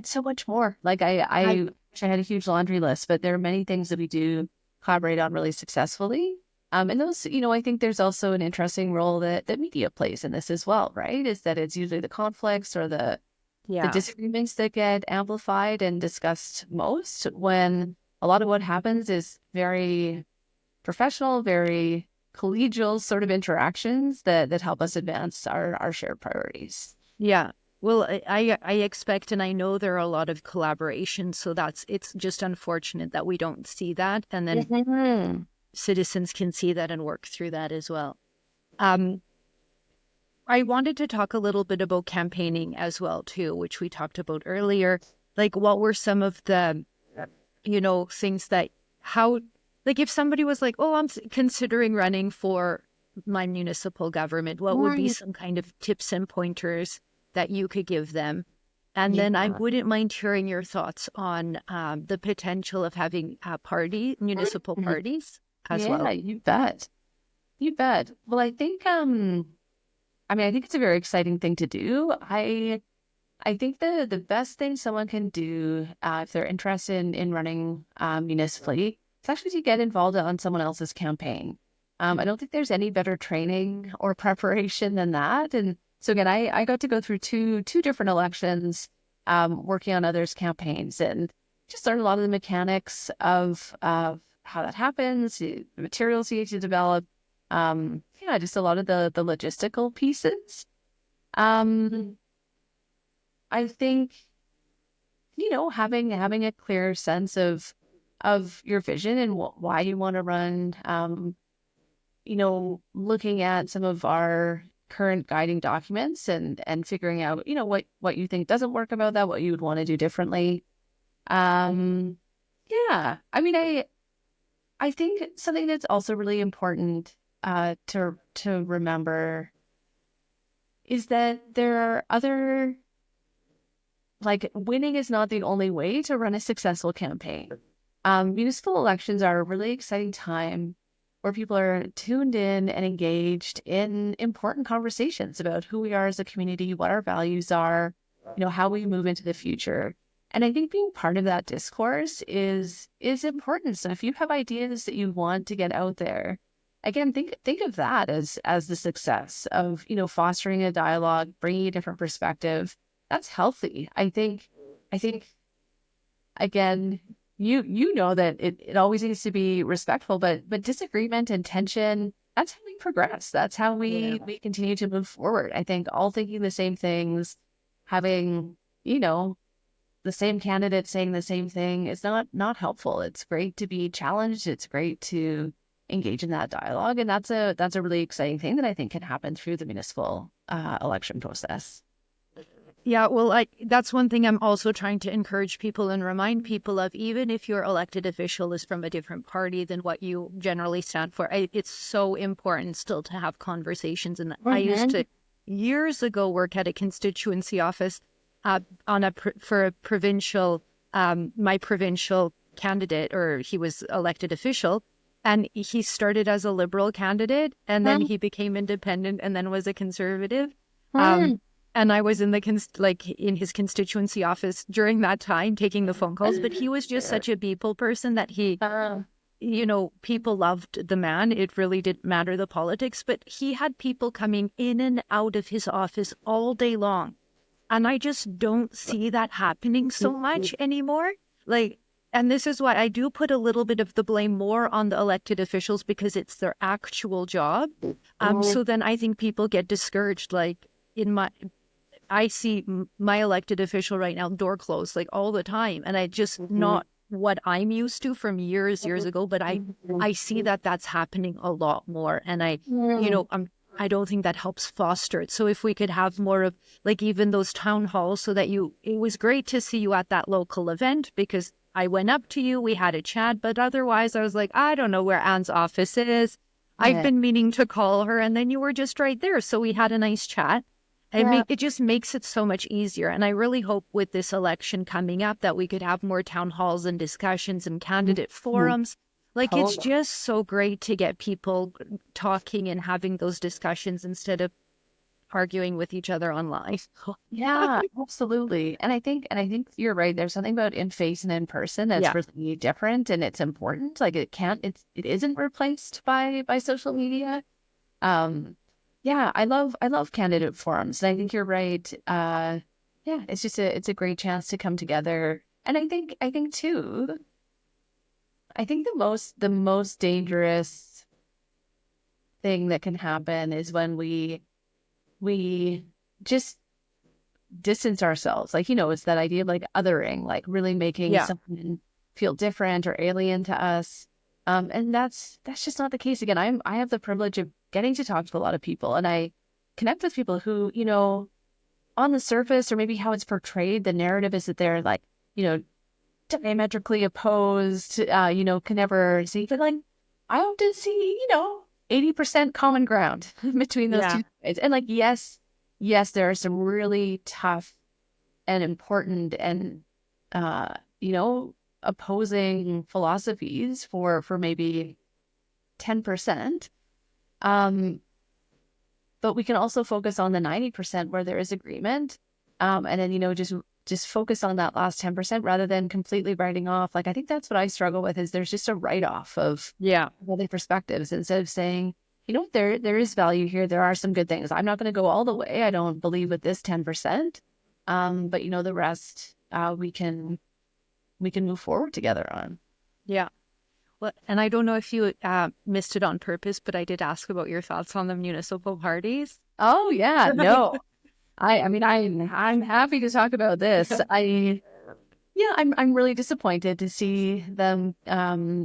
so much more. Like I wish I had a huge laundry list, but there are many things that we do collaborate on really successfully. And those, I think there's also an interesting role that media plays in this as well, right? Is that it's usually the conflicts or the Yeah. disagreements that get amplified and discussed most when a lot of what happens is very professional, very collegial sort of interactions that help us advance our shared priorities. Yeah. Well, I expect and I know there are a lot of collaborations, so it's just unfortunate that we don't see that, and then Mhm. citizens can see that and work through that as well. Um, I wanted to talk a little bit about campaigning as well too, which we talked about earlier. Like, what were some of the, things that how, like, if somebody was like, "Oh, I'm considering running for my municipal government," what would be Right. some kind of tips and pointers that you could give them? And then I Yeah. wouldn't mind hearing your thoughts on the potential of having municipal Mhm. parties as Yeah, well. you bet. You bet. Well, I think it's a very exciting thing to do. I think the best thing someone can do if they're interested in running municipally is actually to get involved on someone else's campaign. I don't think there's any better training or preparation than that. And so again, I got to go through two different elections, working on others' campaigns, and just learn a lot of the mechanics of how that happens, the materials you need to develop. Yeah, just a lot of the logistical pieces. Um, I think having a clear sense of your vision and why you want to run. Looking at some of our current guiding documents and figuring out what you think doesn't work about that, what you would want to do differently. Um, yeah, I think something that's also really important to remember is that there are other, like, winning is not the only way to run a successful campaign. Municipal elections are a really exciting time where people are tuned in and engaged in important conversations about who we are as a community, what our values are, how we move into the future. And I think being part of that discourse is important. So if you have ideas that you want to get out there, again, think of that as the success of fostering a dialogue, bringing a different perspective. That's healthy. I think again, you know that it always needs to be respectful, but disagreement and tension, that's how we progress. That's how we continue to move forward. I think all thinking the same things, having, you know, the same candidate saying the same thing is not helpful. It's great to be challenged. It's great to engage in that dialogue. And that's a really exciting thing that I think can happen through the municipal election process. Yeah, well, that's one thing I'm also trying to encourage people and remind people of, even if your elected official is from a different party than what you generally stand for. It's so important still to have conversations. And I used to, years ago, work at a constituency office for a provincial, my provincial candidate, or he was elected official. And he started as a Liberal candidate, and then he became independent, and then was a Conservative. And I was in in his constituency office during that time taking the phone calls. But he was just such a people person that people loved the man. It really didn't matter the politics, but he had people coming in and out of his office all day long. And I just don't see that happening so much anymore. And this is why I do put a little bit of the blame more on the elected officials, because it's their actual job. So then I think people get discouraged. I see my elected official right now, door closed, all the time. And I just not what I'm used to from years ago, but I see that that's happening a lot more. And I don't think that helps foster it. So if we could have more of even those town halls, so that it was great to see you at that local event, because I went up to you, we had a chat, but otherwise I was like, I don't know where Anne's office is. I've been meaning to call her, and then you were just right there. So we had a nice chat. It just makes it so much easier. And I really hope with this election coming up that we could have more town halls and discussions and candidate forums. It's just so great to get people talking and having those discussions instead of arguing with each other online. Yeah, absolutely. And I think you're right. There's something about in face and in person that's really different, and it's important. It isn't replaced by social media. Yeah, I love candidate forums, and I think you're right. It's a great chance to come together. And I think too, the most dangerous thing that can happen is when we just distance ourselves. It's that idea of othering, really making someone feel different or alien to us. And that's just not the case. Again, I have the privilege of getting to talk to a lot of people, and I connect with people who, on the surface, or maybe how it's portrayed, the narrative is that they're diametrically opposed, can never see, but I often see, 80% common ground between those two sides. And yes, there are some really tough and important and, opposing philosophies for maybe 10%. But we can also focus on the 90% where there is agreement. And then, just focus on that last 10% rather than completely writing off. I think that's what I struggle with, is there's just a write-off of other perspectives, instead of saying, there is value here. There are some good things. I'm not going to go all the way. I don't believe with this 10%. But the rest, we can move forward together on. Yeah. Well, and I don't know if you missed it on purpose, but I did ask about your thoughts on the municipal parties. Oh yeah, no. I'm happy to talk about this. I'm really disappointed to see them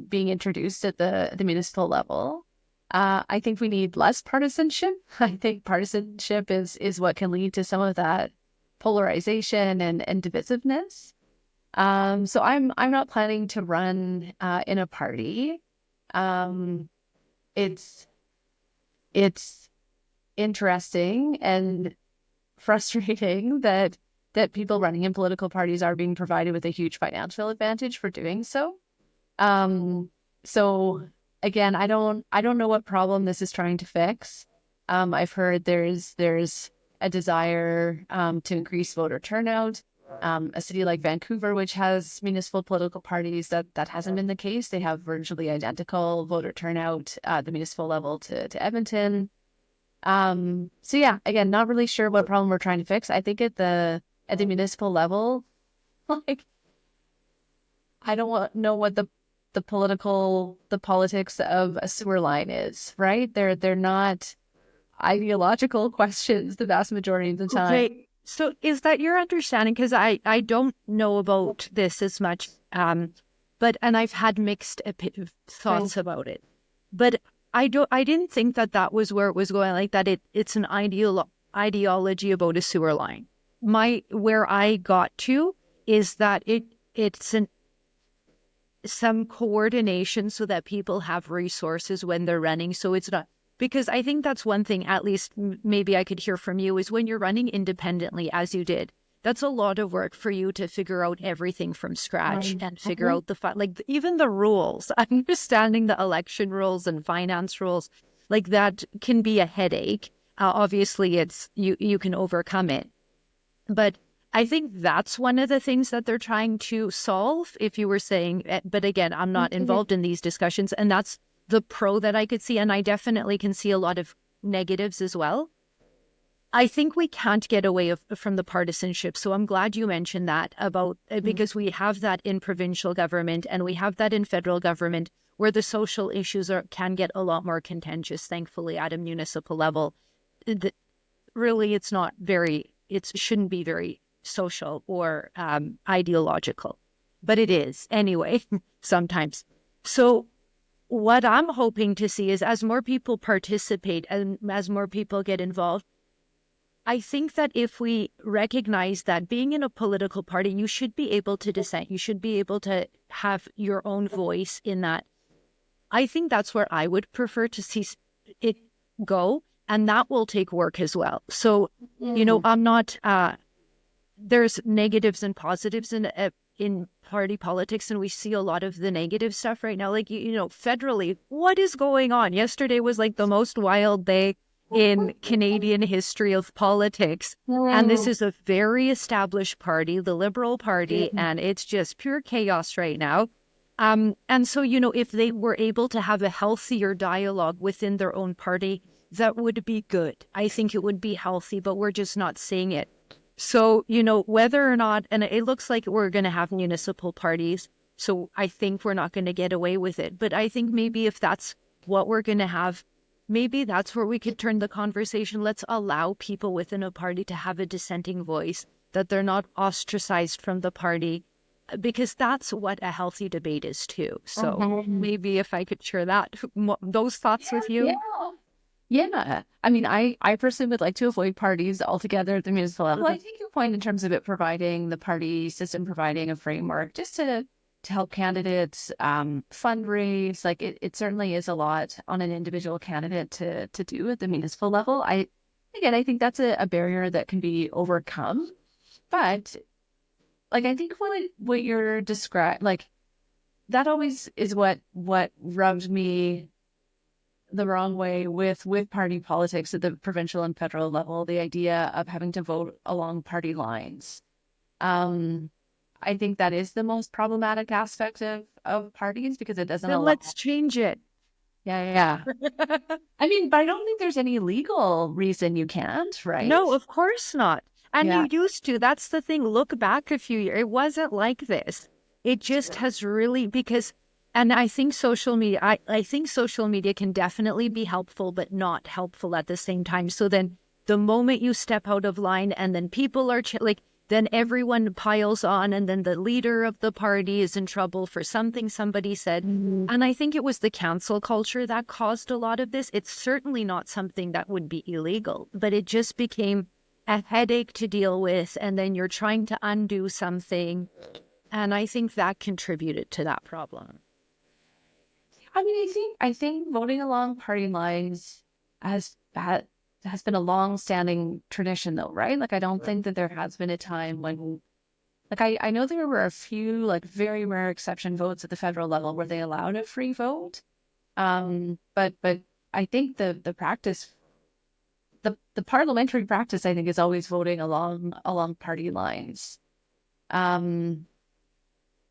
being introduced at the municipal level. I think we need less partisanship. I think partisanship is what can lead to some of that polarization and divisiveness. So I'm not planning to run in a party. It's interesting and frustrating that people running in political parties are being provided with a huge financial advantage for doing so. So again, I don't know what problem this is trying to fix. I've heard there's a desire to increase voter turnout. A city like Vancouver, which has municipal political parties, that hasn't been the case. They have virtually identical voter turnout at the municipal level to Edmonton. So yeah, again, not really sure what problem we're trying to fix. I think at the municipal level, I don't know what the politics of a sewer line is, right? They're not ideological questions the vast majority of the time. Okay. So is that your understanding? Because I don't know about this as much, and I've had mixed thoughts about it. But I didn't think that was where it was going, that it's an ideology about a sewer line. where I got to is that some coordination so that people have resources when they're running. So it's not, because I think that's one thing, at least maybe I could hear from you, is when you're running independently, as you did, that's a lot of work for you to figure out everything from scratch and figure out like even the rules, understanding the election rules and finance rules, like that can be a headache. Obviously it's, you can overcome it. But I think that's one of the things that they're trying to solve, if you were saying, but again, I'm not involved in these discussions, and that's the pro that I could see. And I definitely can see a lot of negatives as well. I think we can't get away from the partisanship. So I'm glad you mentioned that about, because we have that in provincial government and we have that in federal government, where the social issues can get a lot more contentious, thankfully, at a municipal level. Really, it shouldn't be very social or ideological, but it is anyway, sometimes. So what I'm hoping to see is, as more people participate and as more people get involved, I think that if we recognize that being in a political party, you should be able to dissent, you should be able to have your own voice in that. I think that's where I would prefer to see it go, and that will take work as well. So, I'm not, there's negatives and positives in party politics, and we see a lot of the negative stuff right now. Like, federally, what is going on? Yesterday was like the most wild day in Canadian history of politics. And this is a very established party, the Liberal Party, and it's just pure chaos right now. And so, if they were able to have a healthier dialogue within their own party, that would be good. I think it would be healthy, but we're just not seeing it. So, whether or not, and it looks like we're going to have municipal parties, so I think we're not going to get away with it. But I think maybe if that's what we're going to have, maybe that's where we could turn the conversation. Let's allow people within a party to have a dissenting voice, that they're not ostracized from the party, because that's what a healthy debate is too. So maybe if I could share those thoughts with you. Yeah. I mean, I personally would like to avoid parties altogether at the municipal level. I think your point in terms of it providing the party system, providing a framework just to help candidates fundraise, like it certainly is a lot on an individual candidate to do at the municipal level. I think that's a barrier that can be overcome. But like, I think what you're describing, like, that always is what rubbed me the wrong way with party politics at the provincial and federal level, the idea of having to vote along party lines. I think that is the most problematic aspect of parties, because it doesn't Then allow... let's change it. Yeah. I mean, but I don't think there's any legal reason you can't, right? No, of course not. And you used to. That's the thing. Look back a few years. It wasn't like this. It just has really, because, and I think social media, I think social media can definitely be helpful, but not helpful at the same time. So then the moment you step out of line and then people are then everyone piles on, and then the leader of the party is in trouble for something somebody said. And I think it was the cancel culture that caused a lot of this. It's certainly not something that would be illegal, but it just became a headache to deal with. And then you're trying to undo something. And I think that contributed to that problem. I mean, I think voting along party lines has been a long-standing tradition, though, right? Like, I don't think that there has been a time when, like, I know there were a few, like, very rare exception votes at the federal level where they allowed a free vote. But I think the practice, the parliamentary practice, I think, is always voting along party lines. And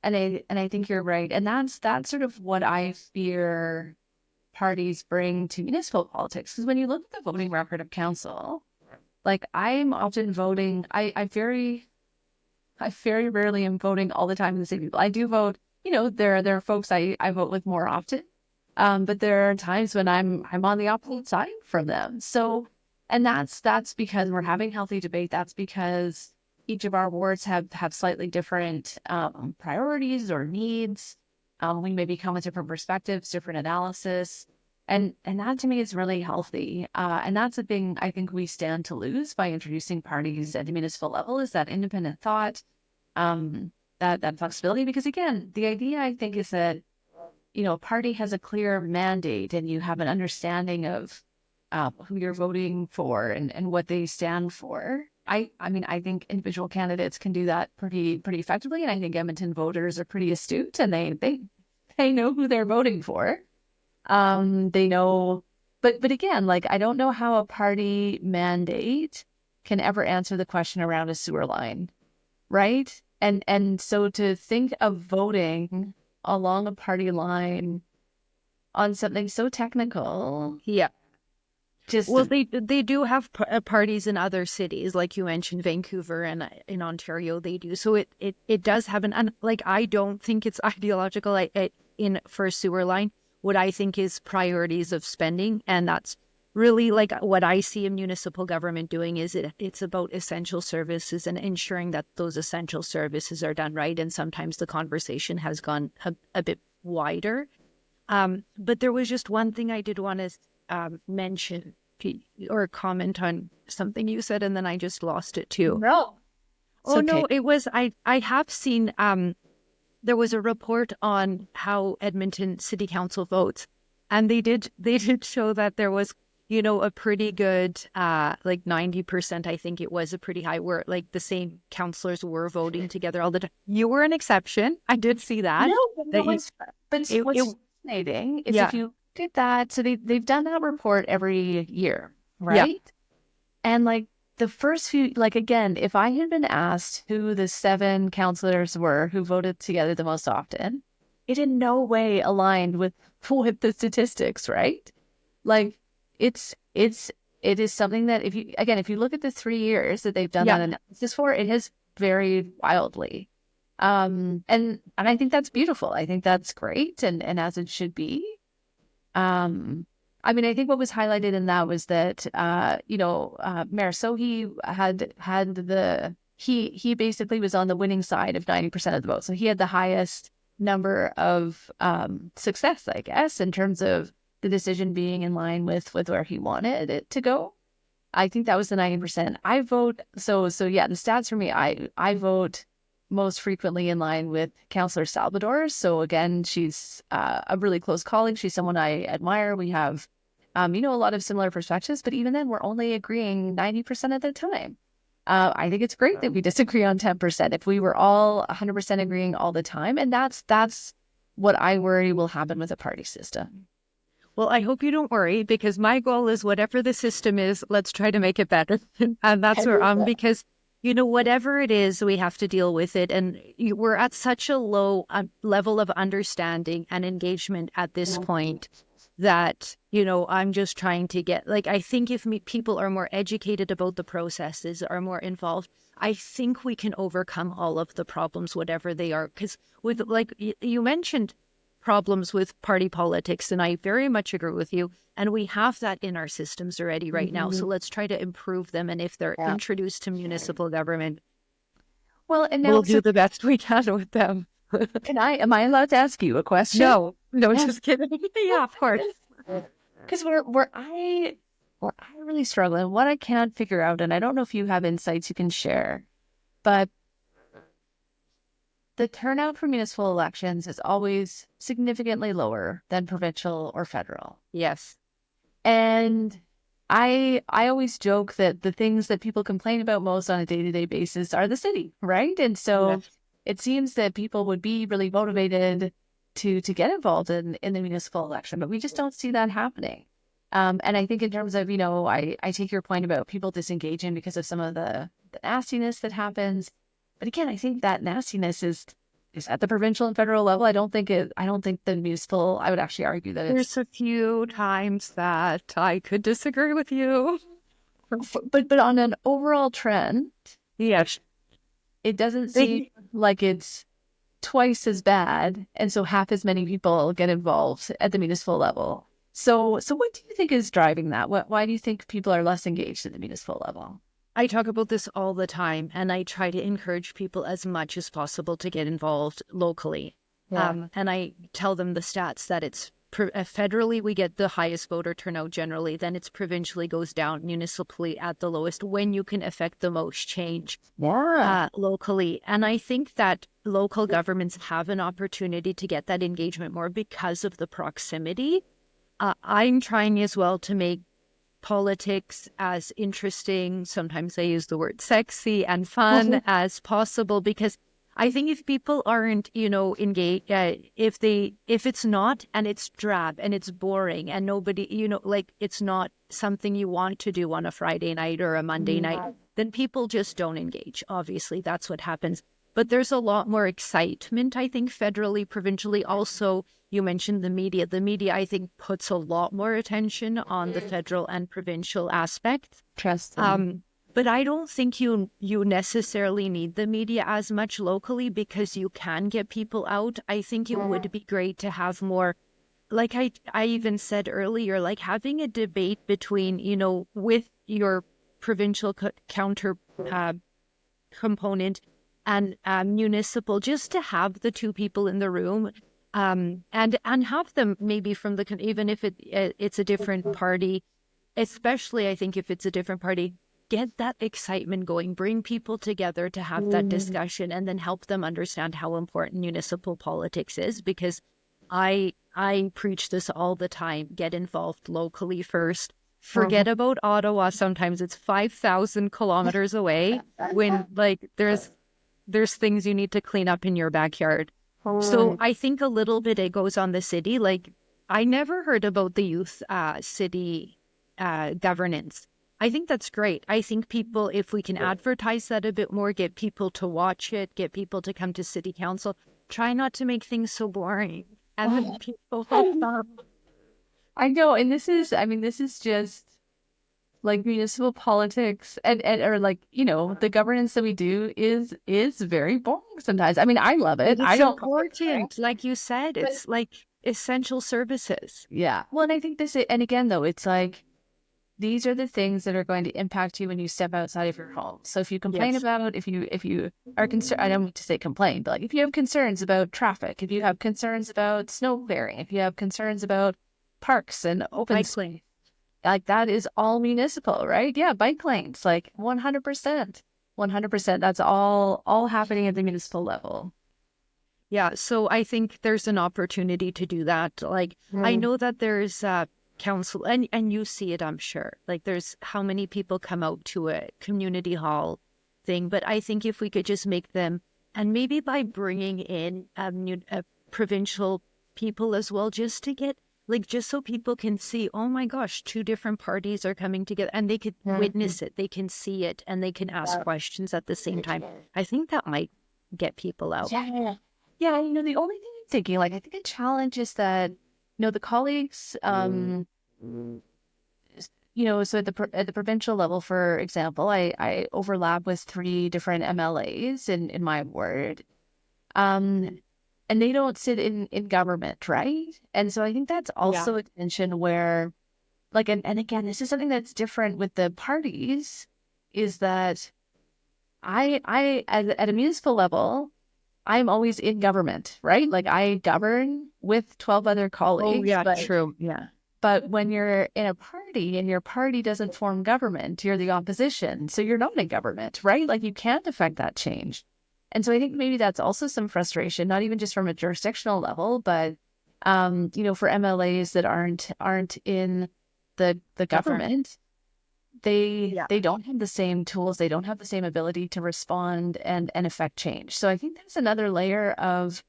I think you're right. And that's sort of what I fear parties bring to municipal politics. Because when you look at the voting record of council, like, I'm often voting, I very rarely am voting all the time with the same people. I do vote, there are folks I vote with more often. But there are times when I'm on the opposite side from them. So, and that's because we're having healthy debate. That's because each of our wards have slightly different priorities or needs. We maybe come with different perspectives, different analysis. And that to me is really healthy. And that's the thing I think we stand to lose by introducing parties at the municipal level, is that independent thought, that flexibility. Because again, the idea I think is that, a party has a clear mandate and you have an understanding of who you're voting for and what they stand for. I mean, I think individual candidates can do that pretty effectively. And I think Edmonton voters are pretty astute and they know who they're voting for. They know, but again, like, I don't know how a party mandate can ever answer the question around a sewer line, right? And so to think of voting along a party line on something so technical, Yeah. just Well, they do have parties in other cities, like you mentioned, Vancouver, and in Ontario they do. So it does have like, I don't think it's ideological. For a sewer line, what I think is priorities of spending, and that's really like what I see a municipal government doing. Is it's about essential services and ensuring that those essential services are done right. And sometimes the conversation has gone a bit wider. But there was just one thing I did want to mention or comment on something you said, and then I just lost it too. no. Oh, okay. No, it was, I have seen, there was a report on how Edmonton City Council votes, and they did show that there was, a pretty good, like 90%, I think it was a pretty high, where like the same councillors were voting together all the time. You were an exception. I did see that. No, what's fascinating is if you did that, so they've done that report every year, right? Yeah. And like the first few, like, again, if I had been asked who the 7 councillors were who voted together the most often, it in no way aligned with the statistics, right? Like it is something that if you look at the 3 years that they've done that analysis for, it has varied wildly. And I think that's beautiful. I think that's great, and as it should be. I mean, I think what was highlighted in that was that, Mayor Sohi he basically was on the winning side of 90% of the vote. So he had the highest number of success, I guess, in terms of the decision being in line with where he wanted it to go. I think that was the 90%. I vote, so yeah, the stats for me, I vote most frequently in line with Councillor Salvador. So again, she's a really close colleague. She's someone I admire. We have, a lot of similar perspectives, but even then we're only agreeing 90% of the time. I think it's great that we disagree on 10%. If we were all 100% agreeing all the time, and that's what I worry will happen with a party system. Well, I hope you don't worry, because my goal is whatever the system is, let's try to make it better. And that's where because whatever it is, we have to deal with it. And we're at such a low level of understanding and engagement at this point that, I'm just trying to get, like, I think if people are more educated about the processes, are more involved, I think we can overcome all of the problems, whatever they are. Because with, like, you mentioned problems with party politics, and I very much agree with you. And we have that in our systems already right now. So let's try to improve them. And if they're introduced to municipal government, we'll do the best we can with them. Am I allowed to ask you a question? No, just kidding. Yeah, of course. Because where I really struggle, and what I can't figure out, and I don't know if you have insights you can share, but the turnout for municipal elections is always significantly lower than provincial or federal. Yes. And I always joke that the things that people complain about most on a day-to-day basis are the city, right? And so it seems that people would be really motivated to get involved in the municipal election, but we just don't see that happening. And I think in terms of, I take your point about people disengaging because of some of the nastiness that happens. But again, I think that nastiness is at the provincial and federal level. I don't think the municipal, I would actually argue that there's a few times that I could disagree with you. But on an overall trend, yes, it doesn't seem like it's twice as bad. And so half as many people get involved at the municipal level. So what do you think is driving that? Why do you think people are less engaged at the municipal level? I talk about this all the time, and I try to encourage people as much as possible to get involved locally. Yeah. And I tell them the stats that it's federally we get the highest voter turnout generally, then it's provincially goes down, municipally at the lowest when you can affect the most change locally. And I think that local governments have an opportunity to get that engagement more because of the proximity. I'm trying as well to make politics as interesting, sometimes I use the word sexy and fun as possible, because I think if people aren't, engaged, if it's not, and it's drab and it's boring and nobody, it's not something you want to do on a Friday night or a Monday night, then people just don't engage. Obviously, that's what happens. But there's a lot more excitement, I think, federally, provincially. Also, you mentioned the media. The media, I think, puts a lot more attention on the federal and provincial aspect. But I don't think you necessarily need the media as much locally, because you can get people out. I think it would be great to have more, like I even said earlier, like having a debate between, with your provincial counter component and municipal, just to have the two people in the room, and have them maybe from even if it's a different party, especially I think if it's a different party, get that excitement going, bring people together to have that discussion, and then help them understand how important municipal politics is. Because I preach this all the time: get involved locally first. Forget about Ottawa. Sometimes it's 5,000 kilometers away when there's things you need to clean up in your backyard. So I think a little bit it goes on the city. Like, I never heard about the youth city governance. I think that's great. I think people, if we can advertise that a bit more, get people to watch it, get people to come to city council, try not to make things so boring. And then people I know, and this is just like municipal politics and or like, the governance that we do is very boring sometimes. I mean, I love it. I don't important, like you said, it's like essential services. Yeah. Well, and I think and again though, it's like, these are the things that are going to impact you when you step outside of your home. So if you complain about, if you are concerned, I don't mean to say complain, but like if you have concerns about traffic, if you have concerns about snow clearing, if you have concerns about parks and open space, like that is all municipal, right? Yeah, bike lanes, like 100%. That's all happening at the municipal level. Yeah, so I think there's an opportunity to do that. Like, I know that there's council, and you see it, I'm sure. Like, there's how many people come out to a community hall thing, but I think if we could just make them, and maybe by bringing in provincial people as well, just to get, like, just so people can see, oh my gosh, two different parties are coming together, and they could witness it, they can see it, and they can ask questions at the same time. I think that might get people out. Yeah, the only thing I'm thinking, like, I think a challenge is that, the colleagues, so at the provincial level, for example, I overlap with 3 different MLAs in my ward. And they don't sit in government, right? And so I think that's also a tension where, like, and again, this is something that's different with the parties, is that I at a municipal level, I'm always in government, right? Like, I govern with 12 other colleagues. Oh, yeah, true. Yeah. But when you're in a party and your party doesn't form government, you're the opposition. So you're not in government, right? Like, you can't affect that change. And so I think maybe that's also some frustration, not even just from a jurisdictional level, but, for MLAs that aren't in the government, they don't have the same tools. They don't have the same ability to respond and affect change. So I think that's another layer of,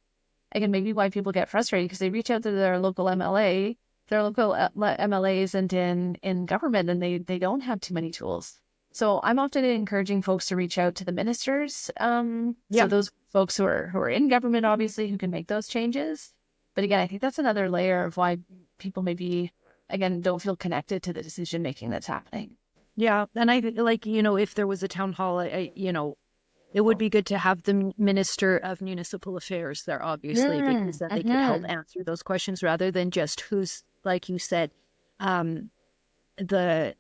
again, maybe why people get frustrated, because they reach out to their local MLA, their local MLA isn't in government, and they don't have too many tools. So I'm often encouraging folks to reach out to the ministers. So those folks who are in government, obviously, who can make those changes. But again, I think that's another layer of why people maybe, again, don't feel connected to the decision making that's happening. Yeah. And I like, if there was a town hall, it would be good to have the Minister of Municipal Affairs there, obviously, because then they could help answer those questions rather than just who's, like you said, the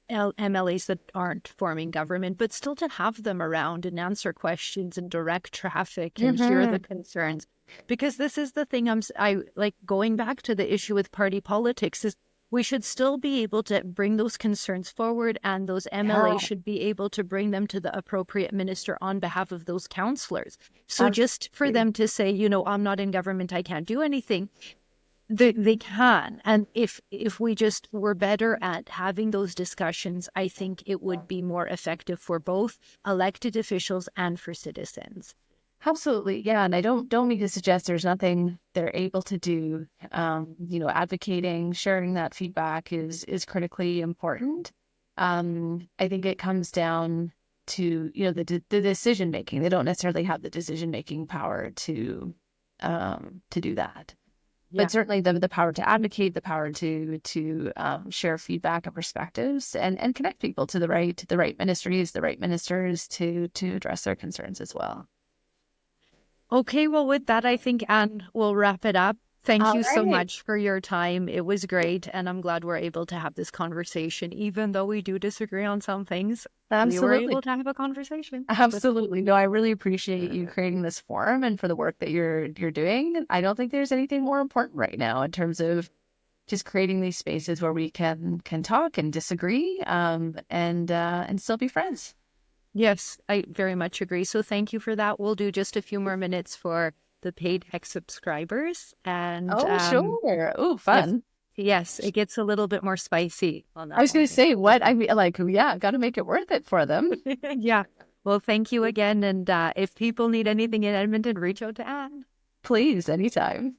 MLAs that aren't forming government, but still to have them around and answer questions and direct traffic and hear the concerns. Because this is the thing I like going back to the issue with party politics is we should still be able to bring those concerns forward, and those MLAs should be able to bring them to the appropriate minister on behalf of those councillors. So just for them to say, you know, I'm not in government, I can't do anything, they can. And if we just were better at having those discussions, I think it would be more effective for both elected officials and for citizens. Absolutely. Yeah. And I don't mean to suggest there's nothing they're able to do. You know, advocating, sharing that feedback is critically important. I think it comes down to, you know, the decision making. They don't necessarily have the decision making power to do that. Yeah. But certainly the power to advocate, the power to share feedback and perspectives, and connect people to the right ministries, the right ministers to address their concerns as well. Okay, well, with that, I think, Anne, we'll wrap it up. Thank you so right. much for your time. It was great, and I'm glad we're able to have this conversation, even though we do disagree on some things. Absolutely. We were able to have a conversation. Absolutely. No, I really appreciate you creating this forum and for the work that you're doing. I don't think there's anything more important right now in terms of just creating these spaces where we can talk and disagree, and still be friends. Yes, I very much agree. So thank you for that. We'll do just a few more minutes for the paid X subscribers. And sure. Oh, fun. Yes, it gets a little bit more spicy on that. I was going to say, what? I mean, like, yeah, got to make it worth it for them. Yeah. Well, thank you again. And if people need anything in Edmonton, reach out to Anne. Please, anytime.